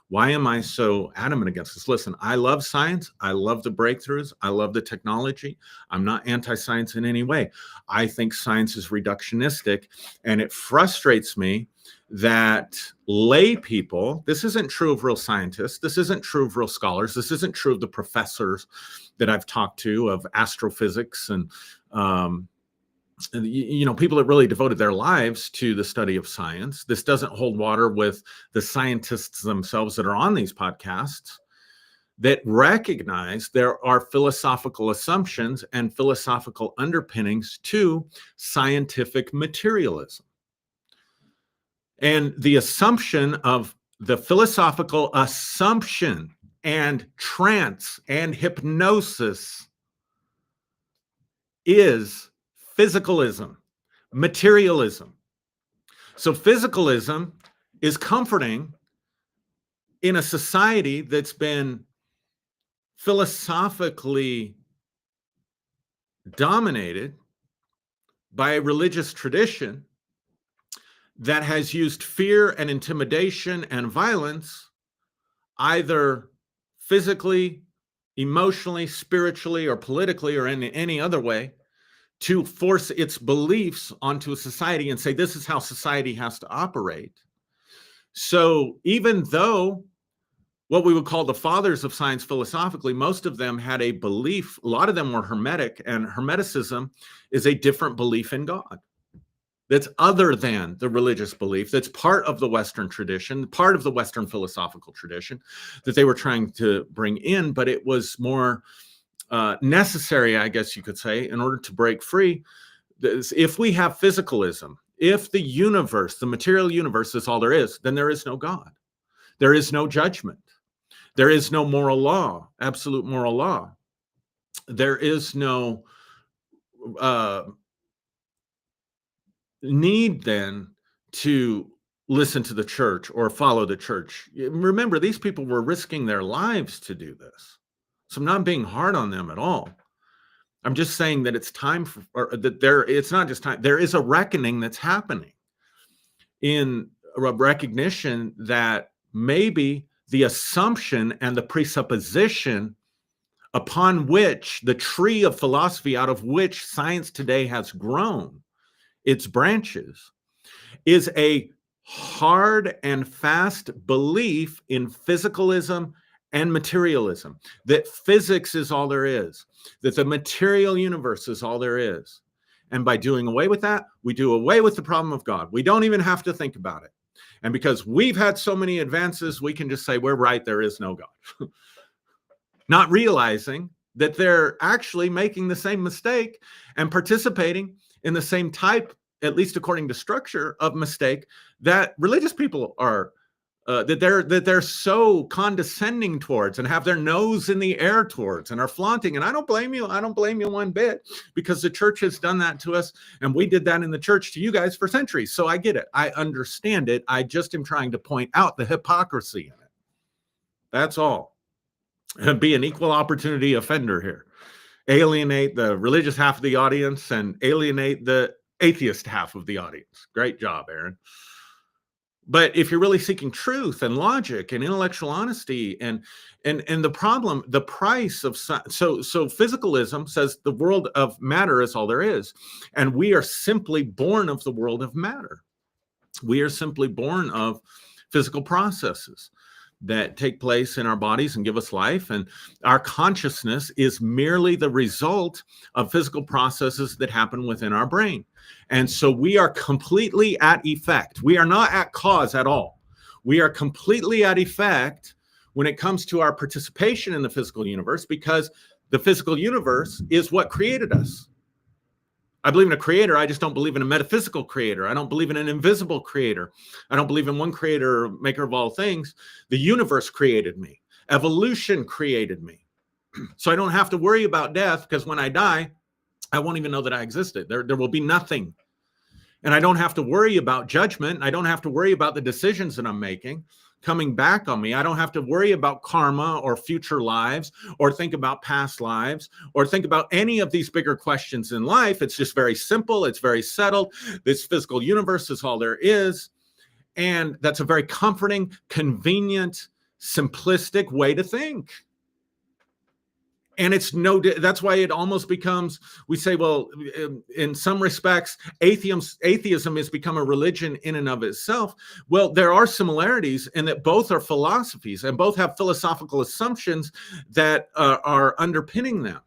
Why am I so adamant against this? Listen, I love science. I love the breakthroughs. I love the technology. I'm not anti-science in any way. I think science is reductionistic, and it frustrates me that lay people, this isn't true of real scientists, this isn't true of real scholars, this isn't true of the professors that I've talked to of astrophysics and people that really devoted their lives to the study of science. This doesn't hold water with the scientists themselves that are on these podcasts that recognize there are philosophical assumptions and philosophical underpinnings to scientific materialism. And the assumption of the philosophical assumption and trance and hypnosis is physicalism, materialism. So physicalism is comforting in a society that's been philosophically dominated by a religious tradition that has used fear and intimidation and violence, either physically, emotionally, spiritually, or politically, or in any other way, to force its beliefs onto a society and say, this is how society has to operate. So even though what we would call the fathers of science philosophically, most of them had a belief, a lot of them were Hermetic, and Hermeticism is a different belief in God that's other than the religious belief, that's part of the Western tradition, part of the Western philosophical tradition that they were trying to bring in, but it was more necessary, I guess you could say, in order to break free. If we have physicalism, if the universe, the material universe is all there is, then there is no God. There is no judgment. There is no moral law, absolute moral law. There is no need then to listen to the church or follow the church. Remember, these people were risking their lives to do this. So I'm not being hard on them at all. I'm just saying that it's time for, or that it's not just time, there is a reckoning that's happening in a recognition that maybe the assumption and the presupposition upon which the tree of philosophy out of which science today has grown its branches is a hard and fast belief in physicalism and materialism, that physics is all there is, that the material universe is all there is. And by doing away with that, we do away with the problem of God. We don't even have to think about it. And because we've had so many advances, we can just say, we're right, there is no God. Not realizing that they're actually making the same mistake and participating in the same type, at least according to structure, of mistake that religious people are, that they're so condescending towards and have their nose in the air towards and are flaunting. And I don't blame you. I don't blame you one bit, because the church has done that to us, and we did that in the church to you guys for centuries. So I get it. I understand it. I just am trying to point out the hypocrisy in it. That's all. And be an equal opportunity offender here. Alienate the religious half of the audience and alienate the atheist half of the audience. Great job, Aaron. But if you're really seeking truth and logic and intellectual honesty and the price of so physicalism says the world of matter is all there is, and we are simply born of the world of matter. We are simply born of physical processes that take place in our bodies and give us life, and our consciousness is merely the result of physical processes that happen within our brain. And so we are completely at effect. We are not at cause at all. We are completely at effect when it comes to our participation in the physical universe, because the physical universe is what created us. I believe in a creator. I just don't believe in a metaphysical creator. I don't believe in an invisible creator. I don't believe in one creator, maker of all things. The universe created me. Evolution created me. So I don't have to worry about death, because when I die, I won't even know that I existed. There will be nothing. And I don't have to worry about judgment. I don't have to worry about the decisions that I'm making coming back on me. I don't have to worry about karma or future lives, or think about past lives, or think about any of these bigger questions in life. It's just very simple. It's very settled. This physical universe is all there is. And that's a very comforting, convenient, simplistic way to think. And it's that's why it almost becomes, we say, well, in some respects, atheism has become a religion in and of itself. Well, there are similarities in that both are philosophies, and both have philosophical assumptions that are underpinning them.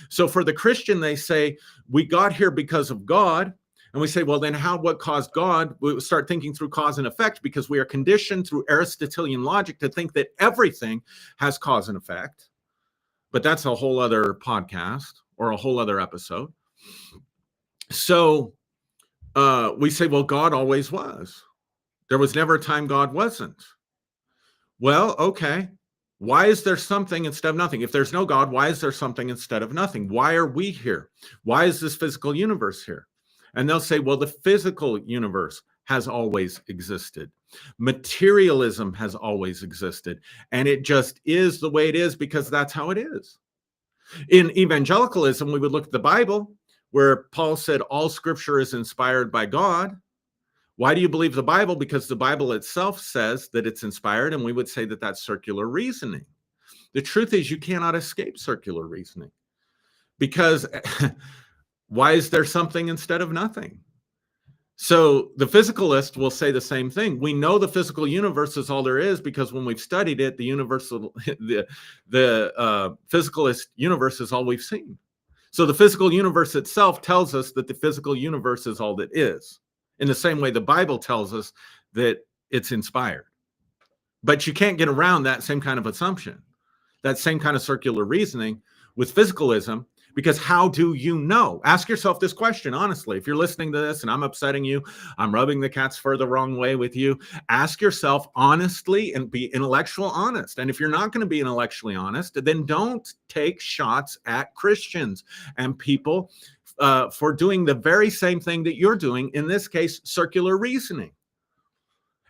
So for the Christian, they say, we got here because of God. And we say, well, then what caused God? We start thinking through cause and effect, because we are conditioned through Aristotelian logic to think that everything has cause and effect. But that's a whole other podcast or a whole other episode. So we say, well, God always was. There was never a time God wasn't. Well, okay. Why is there something instead of nothing? If there's no God, why is there something instead of nothing? Why are we here? Why is this physical universe here? And they'll say, well, the physical universe has always existed. Materialism has always existed. And it just is the way it is because that's how it is. In evangelicalism, we would look at the Bible, where Paul said all scripture is inspired by God. Why do you believe the Bible? Because the Bible itself says that it's inspired, and we would say that that's circular reasoning. The truth is, you cannot escape circular reasoning, because why is there something instead of nothing? So the physicalist will say the same thing. We know the physical universe is all there is because when we've studied it, the physicalist universe is all we've seen. So the physical universe itself tells us that the physical universe is all that is. In the same way the Bible tells us that it's inspired. But you can't get around that same kind of assumption, that same kind of circular reasoning with physicalism. Because how do you know? Ask yourself this question, honestly. If you're listening to this and I'm upsetting you, I'm rubbing the cat's fur the wrong way with you, ask yourself honestly and be intellectual honest. And if you're not going to be intellectually honest, then don't take shots at Christians and people for doing the very same thing that you're doing, in this case, circular reasoning.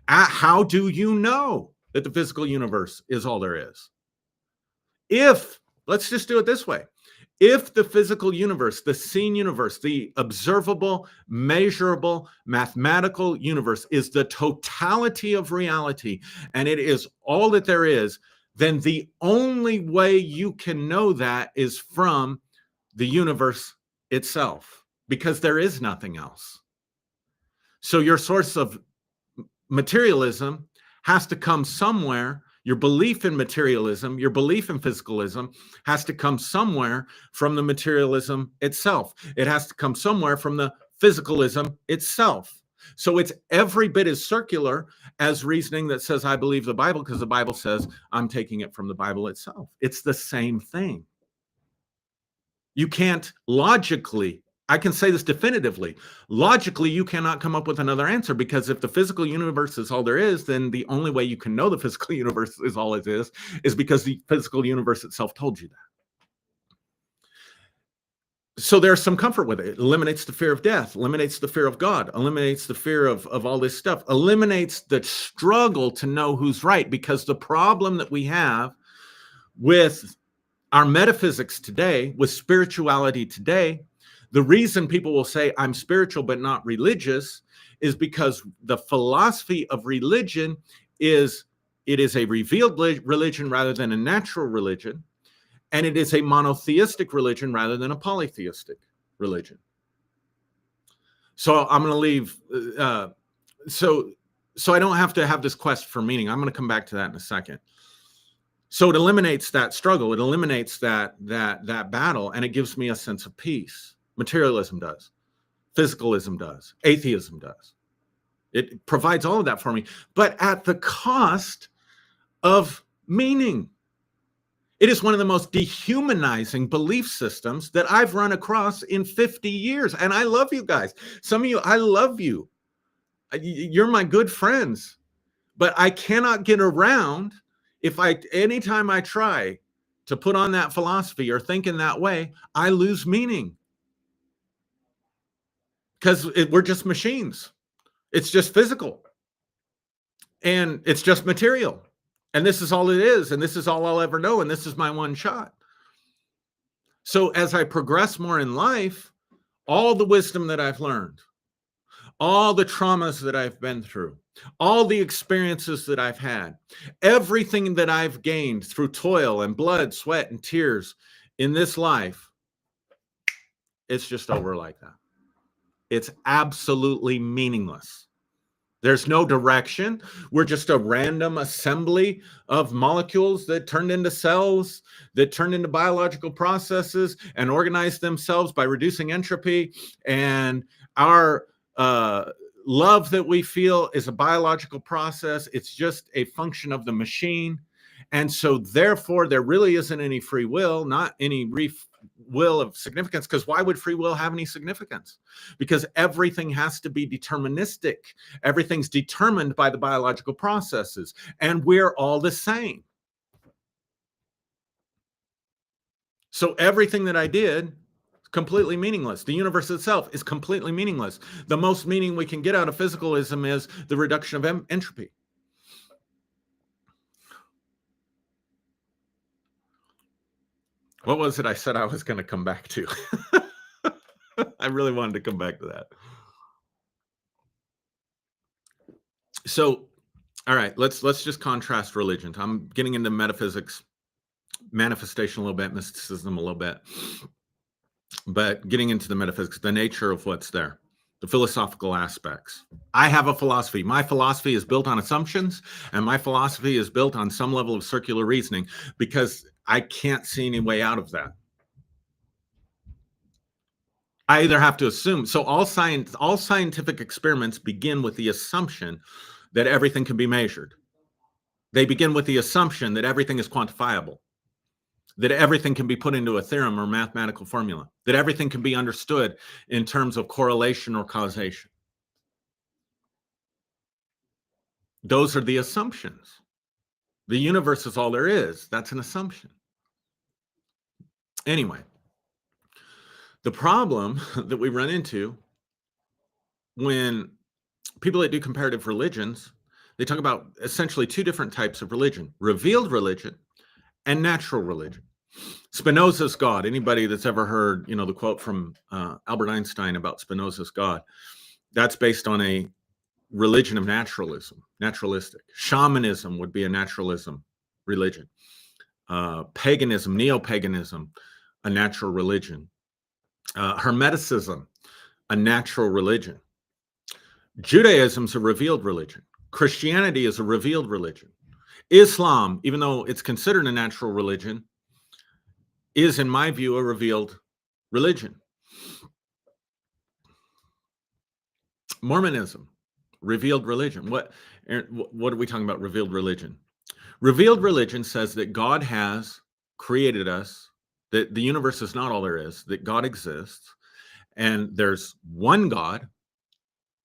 How do you know that the physical universe is all there is? Let's just do it this way. If the physical universe, the seen universe, the observable, measurable, mathematical universe is the totality of reality, and it is all that there is, then the only way you can know that is from the universe itself, because there is nothing else. So your source of materialism has to come somewhere. Your belief in materialism, your belief in physicalism has to come somewhere from the materialism itself. It has to come somewhere from the physicalism itself. So it's every bit as circular as reasoning that says, I believe the Bible because the Bible says I'm taking it from the Bible itself. It's the same thing. You can't logically, I can say this definitively, logically, you cannot come up with another answer, because if the physical universe is all there is, then the only way you can know the physical universe is all it is because the physical universe itself told you that. So there's some comfort with it. It eliminates the fear of death, eliminates the fear of God, eliminates the fear of all this stuff, eliminates the struggle to know who's right, because the problem that we have with our metaphysics today, with spirituality today, The reason people will say I'm spiritual but not religious is because the philosophy of religion is it is a revealed religion rather than a natural religion, and it is a monotheistic religion rather than a polytheistic religion. So I'm going to leave. So I don't have to have this quest for meaning. I'm going to come back to that in a second. So it eliminates that struggle. It eliminates that battle, and it gives me a sense of peace. Materialism does. Physicalism does. Atheism does. It provides all of that for me, but at the cost of meaning. It is one of the most dehumanizing belief systems that I've run across in 50 years. And I love you guys. Some of you, I love you. You're my good friends. But I cannot get around anytime I try to put on that philosophy or think in that way, I lose meaning. Because we're just machines. It's just physical. And it's just material. And this is all it is. And this is all I'll ever know. And this is my one shot. So as I progress more in life, all the wisdom that I've learned, all the traumas that I've been through, all the experiences that I've had, everything that I've gained through toil and blood, sweat, and tears in this life, it's just over like that. It's absolutely meaningless. There's no direction. We're just a random assembly of molecules that turned into cells, that turned into biological processes and organized themselves by reducing entropy. And our love that we feel is a biological process. It's just a function of the machine. And so therefore, there really isn't any free will, not any will of significance, because why would free will have any significance? Because everything has to be deterministic. Everything's determined by the biological processes, and we're all the same. So everything that I did is completely meaningless. The universe itself is completely meaningless. The most meaning we can get out of physicalism is the reduction of entropy. What was it I said I was going to come back to? I really wanted to come back to that. So, all right, let's just contrast religions. I'm getting into metaphysics, manifestation a little bit, mysticism a little bit, but getting into the metaphysics, the nature of what's there, the philosophical aspects. I have a philosophy. My philosophy is built on assumptions, and my philosophy is built on some level of circular reasoning because I can't see any way out of that. I either have to assume. So all scientific experiments begin with the assumption that everything can be measured. They begin with the assumption that everything is quantifiable, that everything can be put into a theorem or mathematical formula, that everything can be understood in terms of correlation or causation. Those are the assumptions. The universe is all there is. That's an assumption. Anyway, the problem that we run into when people that do comparative religions, they talk about essentially two different types of religion: revealed religion and natural religion. Spinoza's God. Anybody that's ever heard, the quote from Albert Einstein about Spinoza's God, that's based on a religion of naturalism, naturalistic. Shamanism would be a naturalism religion. Paganism, neo-paganism, a natural religion. Hermeticism, a natural religion. Judaism's a revealed religion. Christianity is a revealed religion. Islam, even though it's considered a natural religion, is, in my view, a revealed religion. Mormonism, revealed religion. What are we talking about, revealed religion? Revealed religion says that God has created us, that the universe is not all there is, that God exists, and there's one God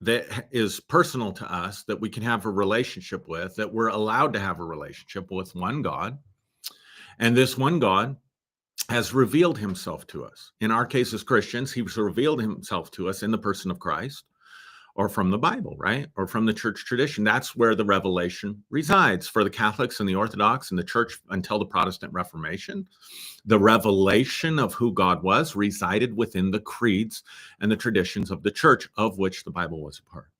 that is personal to us, that we can have a relationship with, that we're allowed to have a relationship with one God. And this one God has revealed himself to us. In our case as Christians, he's revealed himself to us in the person of Christ. or from the Bible, right? Or from the church tradition. That's where the revelation resides for the Catholics and the Orthodox and the church until the Protestant Reformation. The revelation of who God was resided within the creeds and the traditions of the church, of which the Bible was a part.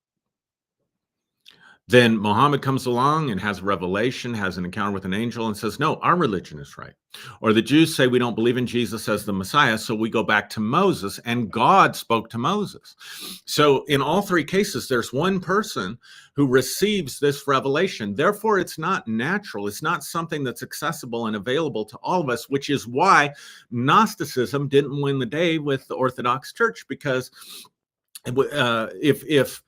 Then Muhammad comes along and has a revelation, has an encounter with an angel and says, no, our religion is right. Or the Jews say we don't believe in Jesus as the Messiah, so we go back to Moses, and God spoke to Moses. So in all three cases, there's one person who receives this revelation. Therefore, it's not natural. It's not something that's accessible and available to all of us, which is why Gnosticism didn't win the day with the Orthodox Church, because if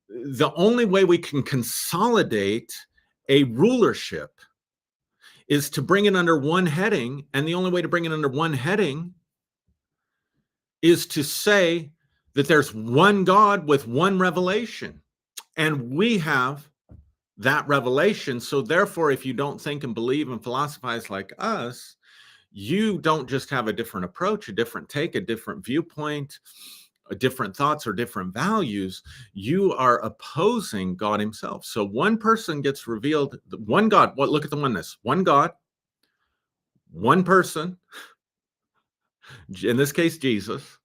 the only way we can consolidate a rulership is to bring it under one heading. And the only way to bring it under one heading is to say that there's one God with one revelation. And we have that revelation. So therefore, if you don't think and believe and philosophize like us, you don't just have a different approach, a different take, a different viewpoint, different thoughts or different values, you are opposing God himself. So one person gets revealed, one God. What? Look at the oneness. One God, one person, in this case, Jesus,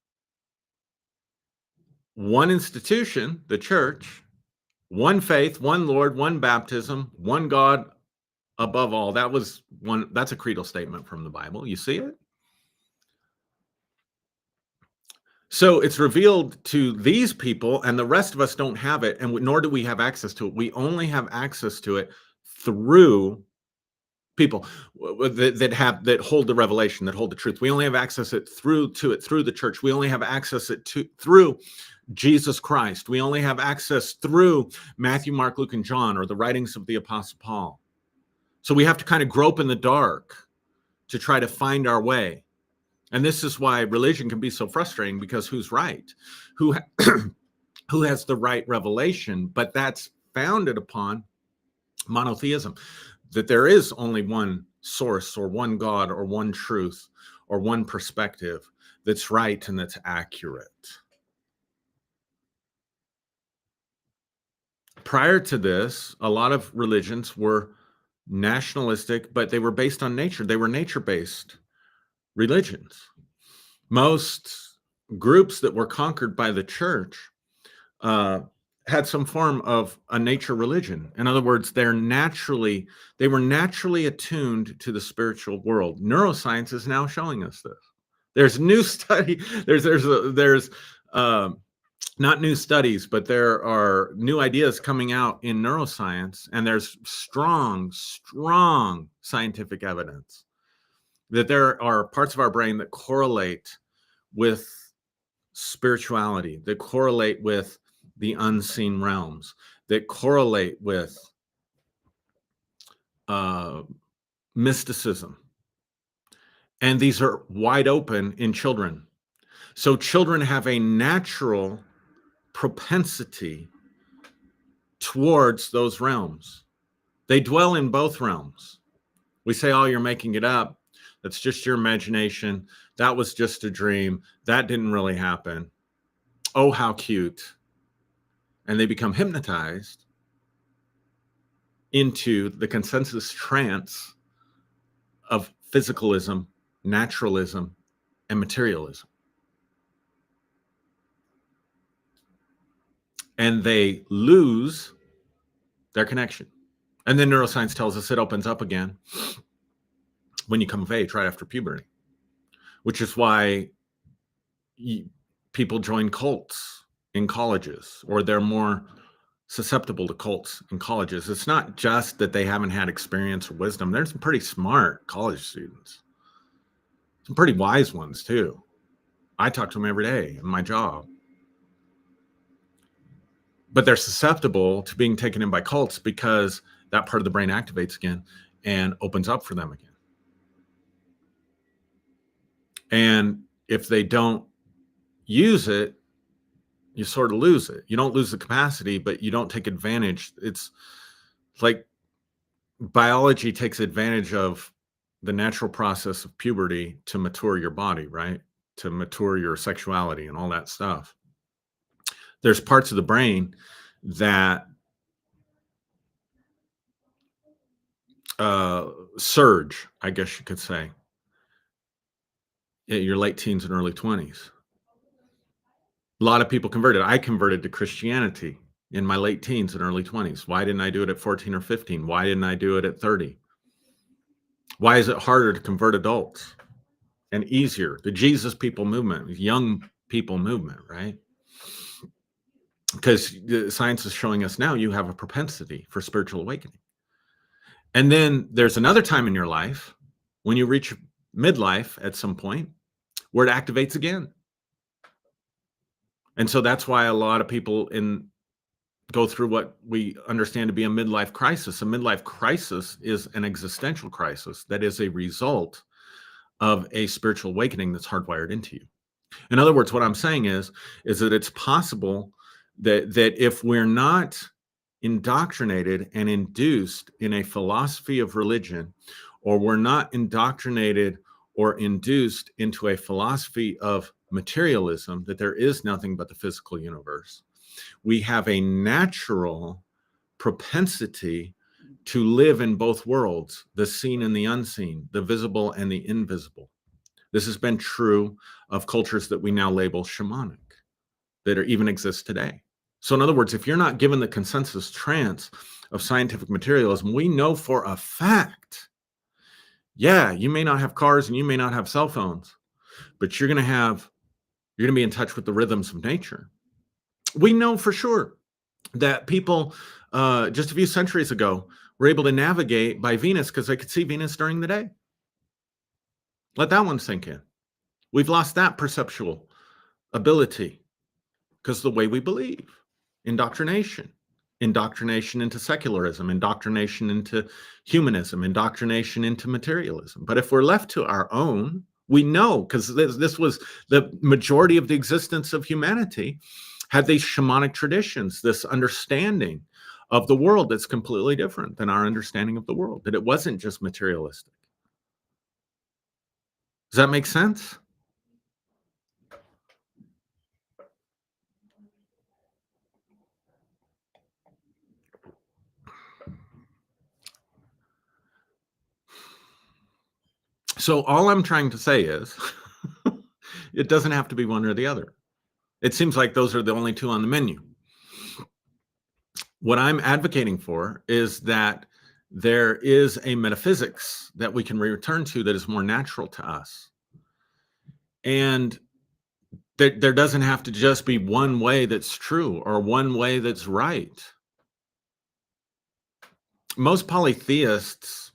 one institution, the church, one faith, one Lord, one baptism, one God above all. That's a creedal statement from the Bible. You see it? So it's revealed to these people, and the rest of us don't have it, and nor do we have access to it. We only have access to it through people that hold the revelation, that hold the truth. We only have access to it through the church. We only have access to through Jesus Christ. We only have access through Matthew, Mark, Luke, and John, or the writings of the Apostle Paul. So we have to kind of grope in the dark to try to find our way. And this is why religion can be so frustrating, because who's right? Who has the right revelation? But that's founded upon monotheism, that there is only one source or one God or one truth or one perspective that's right and that's accurate. Prior to this, a lot of religions were nationalistic, but they were based on nature. They were nature-based religions. Most groups that were conquered by the church had some form of a nature religion. In other words, they were naturally attuned to the spiritual world. Neuroscience is now showing us this. There's new study. There's not new studies, but there are new ideas coming out in neuroscience, and there's strong scientific evidence that there are parts of our brain that correlate with spirituality, that correlate with the unseen realms, that correlate with mysticism. And these are wide open in children. So children have a natural propensity towards those realms. They dwell in both realms. We say, oh, you're making it up. That's just your imagination. That was just a dream. That didn't really happen. Oh, how cute. And they become hypnotized into the consensus trance of physicalism, naturalism, and materialism. And they lose their connection. And then neuroscience tells us it opens up again when you come of age, right after puberty, which is why people join cults in colleges, or they're more susceptible to cults in colleges. It's not just that they haven't had experience or wisdom. There's some pretty smart college students, some pretty wise ones too. I talk to them every day in my job. But they're susceptible to being taken in by cults because that part of the brain activates again and opens up for them again. And if they don't use it, you sort of lose it. You don't lose the capacity, but you don't take advantage. It's like biology takes advantage of the natural process of puberty to mature your body, right? To mature your sexuality and all that stuff. There's parts of the brain that surge, I guess you could say, in your late teens and early 20s. A lot of people converted. I converted to Christianity in my late teens and early 20s. Why didn't I do it at 14 or 15? Why didn't I do it at 30? Why is it harder to convert adults and easier? The Jesus people movement, young people movement, right? Because science is showing us now you have a propensity for spiritual awakening. And then there's another time in your life when you reach midlife at some point where it activates again. And so that's why a lot of people go through what we understand to be a midlife crisis. A midlife crisis is an existential crisis that is a result of a spiritual awakening that's hardwired into you. In other words, what I'm saying is that it's possible that if we're not indoctrinated and induced in a philosophy of religion, or we're not indoctrinated or induced into a philosophy of materialism, that there is nothing but the physical universe, we have a natural propensity to live in both worlds, the seen and the unseen, the visible and the invisible. This has been true of cultures that we now label shamanic, that even exist today. So in other words, if you're not given the consensus trance of scientific materialism, we know for a fact, yeah, you may not have cars and you may not have cell phones, but you're going to be in touch with the rhythms of nature. We know for sure that people just a few centuries ago were able to navigate by Venus because they could see Venus during the day. Let that one sink in. We've lost that perceptual ability because of the way we believe. Indoctrination into secularism, indoctrination into humanism, indoctrination into materialism. But if we're left to our own, we know, because this was the majority of the existence of humanity, had these shamanic traditions, this understanding of the world that's completely different than our understanding of the world, that it wasn't just materialistic. Does that make sense? So all I'm trying to say is it doesn't have to be one or the other. It seems like those are the only two on the menu. What I'm advocating for is that there is a metaphysics that we can return to that is more natural to us. And there doesn't have to just be one way that's true or one way that's right. Most polytheists,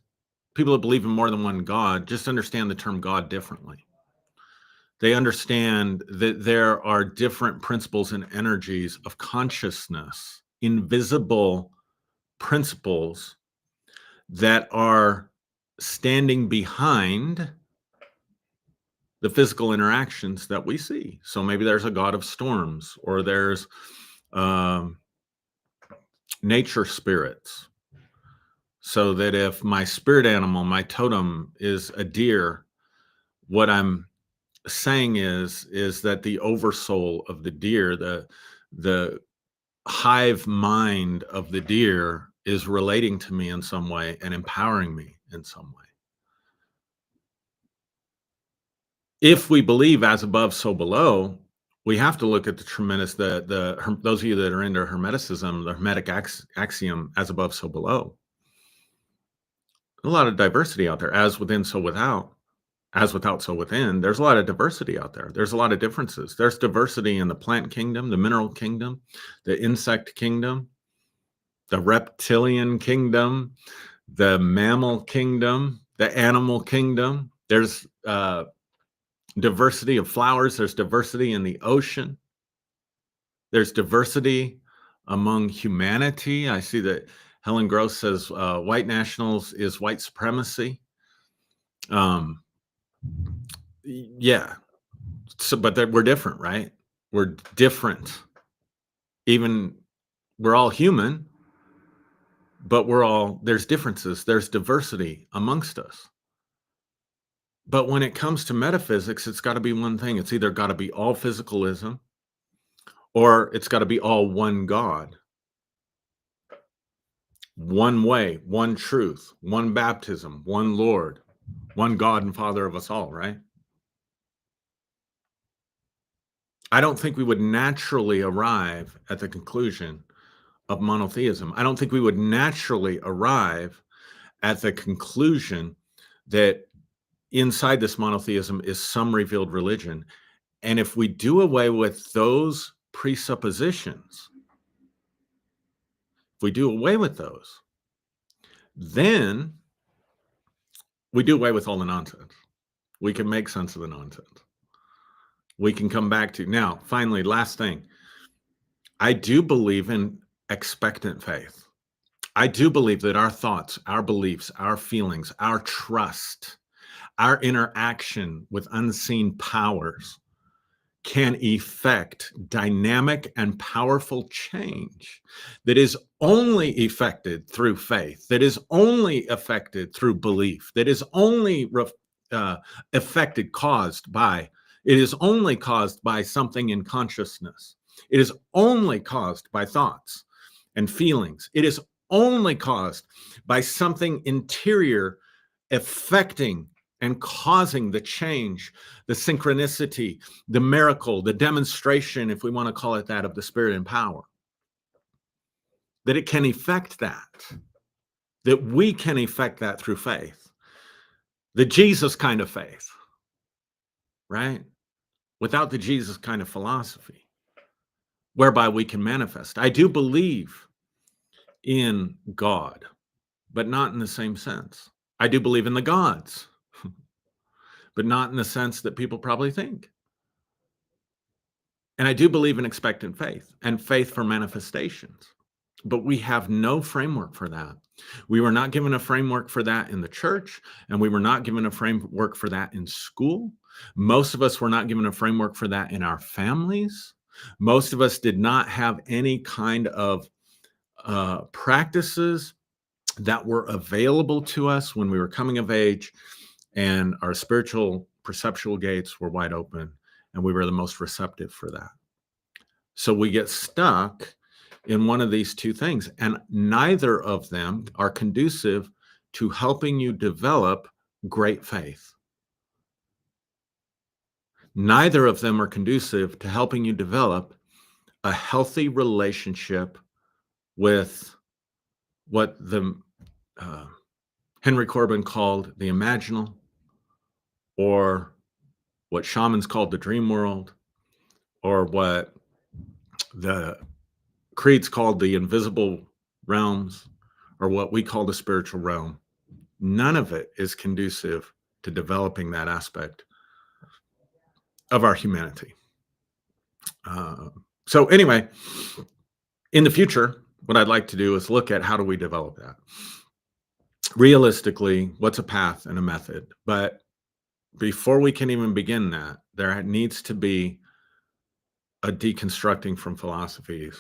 people that believe in more than one God, just understand the term God differently. They understand that there are different principles and energies of consciousness, invisible principles that are standing behind the physical interactions that we see. So maybe there's a god of storms, or there's nature spirits. So that if my spirit animal, my totem is a deer, what I'm saying is that the oversoul of the deer, the hive mind of the deer, is relating to me in some way and empowering me in some way. If we believe as above, so below, we have to look at the tremendous, those of you that are into Hermeticism, the Hermetic axiom, as above, so below. A lot of diversity out there, as within, so without, as without, so within. There's a lot of diversity out there. There's a lot of differences. There's diversity in the plant kingdom, the mineral kingdom, the insect kingdom, the reptilian kingdom, the mammal kingdom, the animal kingdom. There's diversity of flowers. There's diversity in the ocean. There's diversity among humanity. I see that Helen Gross says white nationals is white supremacy. Yeah. So, but we're different, right? We're different. Even we're all human, but there's differences. There's diversity amongst us. But when it comes to metaphysics, it's got to be one thing. It's either got to be all physicalism, or it's got to be all one God, one way, one truth, one baptism, one Lord, one God and Father of us all, right? I don't think we would naturally arrive at the conclusion of monotheism. I don't think we would naturally arrive at the conclusion that inside this monotheism is some revealed religion. And if we do away with those presuppositions, if we do away with those, then we do away with all the nonsense. We can make sense of the nonsense. We can come back to now, finally, last thing. I do believe in expectant faith. I do believe that our thoughts, our beliefs, our feelings, our trust, our interaction with unseen powers can effect dynamic and powerful change that is only effected through faith, that is only affected through belief, that is only affected, it is only caused by something in consciousness. It is only caused by thoughts and feelings. It is only caused by something interior affecting and causing the change, the synchronicity, the miracle, the demonstration, if we want to call it that, of the Spirit and power. That it can effect that we can effect that through faith. The Jesus kind of faith, right? Without the Jesus kind of philosophy, whereby we can manifest. I do believe in God, but not in the same sense. I do believe in the gods, but not in the sense that people probably think. And I do believe in expectant faith and faith for manifestations, but we have no framework for that. We were not given a framework for that in the church, and we were not given a framework for that in school. Most of us were not given a framework for that in our families. Most of us did not have any kind of practices that were available to us when we were coming of age, and our spiritual perceptual gates were wide open, and we were the most receptive for that. So we get stuck in one of these two things, and neither of them are conducive to helping you develop great faith. Neither of them are conducive to helping you develop a healthy relationship with what the Henry Corbin called the imaginal, or what shamans called the dream world, or what the creeds called the invisible realms, or what we call the spiritual realm. None of it is conducive to developing that aspect of our humanity. So anyway, in the future, what I'd like to do is look at how do we develop that. Realistically, what's a path and a method? But before we can even begin that, there needs to be a deconstructing from philosophies,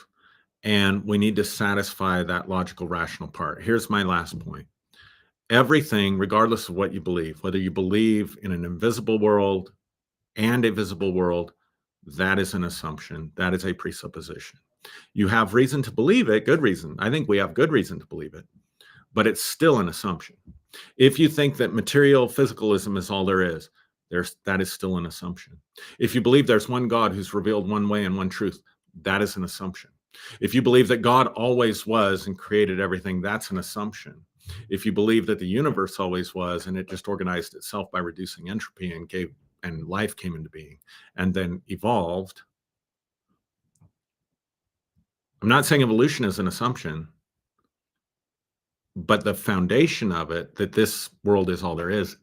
and we need to satisfy that logical, rational part. Here's my last point. Everything, regardless of what you believe, whether you believe in an invisible world and a visible world, that is an assumption. That is a presupposition. You have reason to believe it, good reason. I think we have good reason to believe it, but it's still an assumption. If you think that material physicalism is all there is, that is still an assumption. If you believe there's one God who's revealed one way and one truth, that is an assumption. If you believe that God always was and created everything, that's an assumption. If you believe that the universe always was and it just organized itself by reducing entropy and life came into being and then evolved. I'm not saying evolution is an assumption, but the foundation of it, that this world is all there is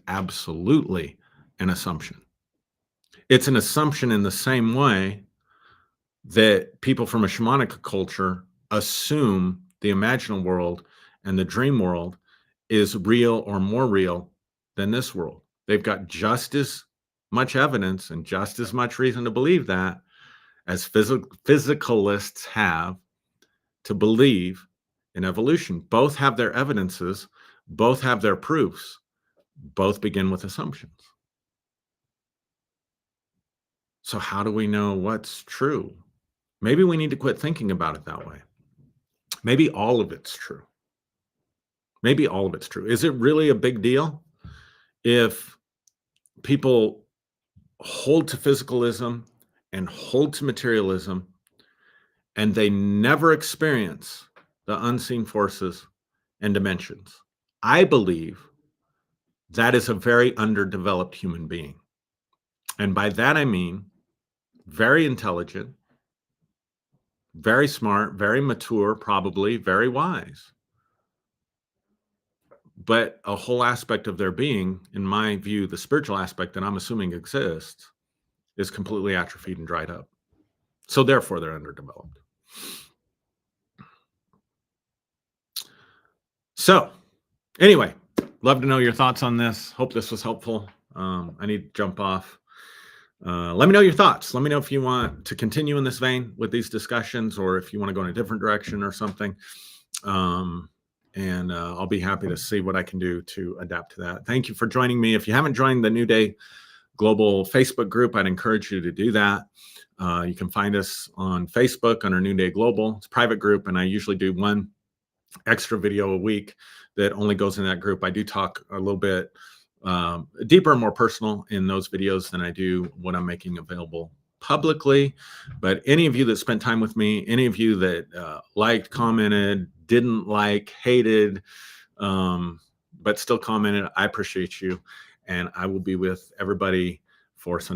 absolutely an assumption. It's an assumption in the same way that people from a shamanic culture assume the imaginal world and the dream world is real or more real than this world. They've got just as much evidence and just as much reason to believe that as physicalists have to believe in evolution. Both have their evidences, both have their proofs, both begin with assumptions. So how do we know what's true? Maybe we need to quit thinking about it that way. Maybe all of it's true. Maybe all of it's true. Is it really a big deal if people hold to physicalism and hold to materialism and they never experience the unseen forces and dimensions? I believe that is a very underdeveloped human being. And by that, I mean very intelligent, very smart, very mature, probably very wise. But a whole aspect of their being, in my view, the spiritual aspect that I'm assuming exists, is completely atrophied and dried up. So therefore, they're underdeveloped. So anyway, love to know your thoughts on this. Hope this was helpful. I need to jump off. Let me know your thoughts. Let me know if you want to continue in this vein with these discussions, or if you want to go in a different direction or something. And I'll be happy to see what I can do to adapt to that. Thank you for joining me. If you haven't joined the New Day Global Facebook group, I'd encourage you to do that. You can find us on Facebook under New Day Global. It's a private group, and I usually do one extra video a week that only goes in that group. I do talk a little bit deeper and more personal in those videos than I do what I'm making available publicly. But any of you that spent time with me, any of you that liked, commented, didn't like, hated, but still commented, I appreciate you. And I will be with everybody for Sunday.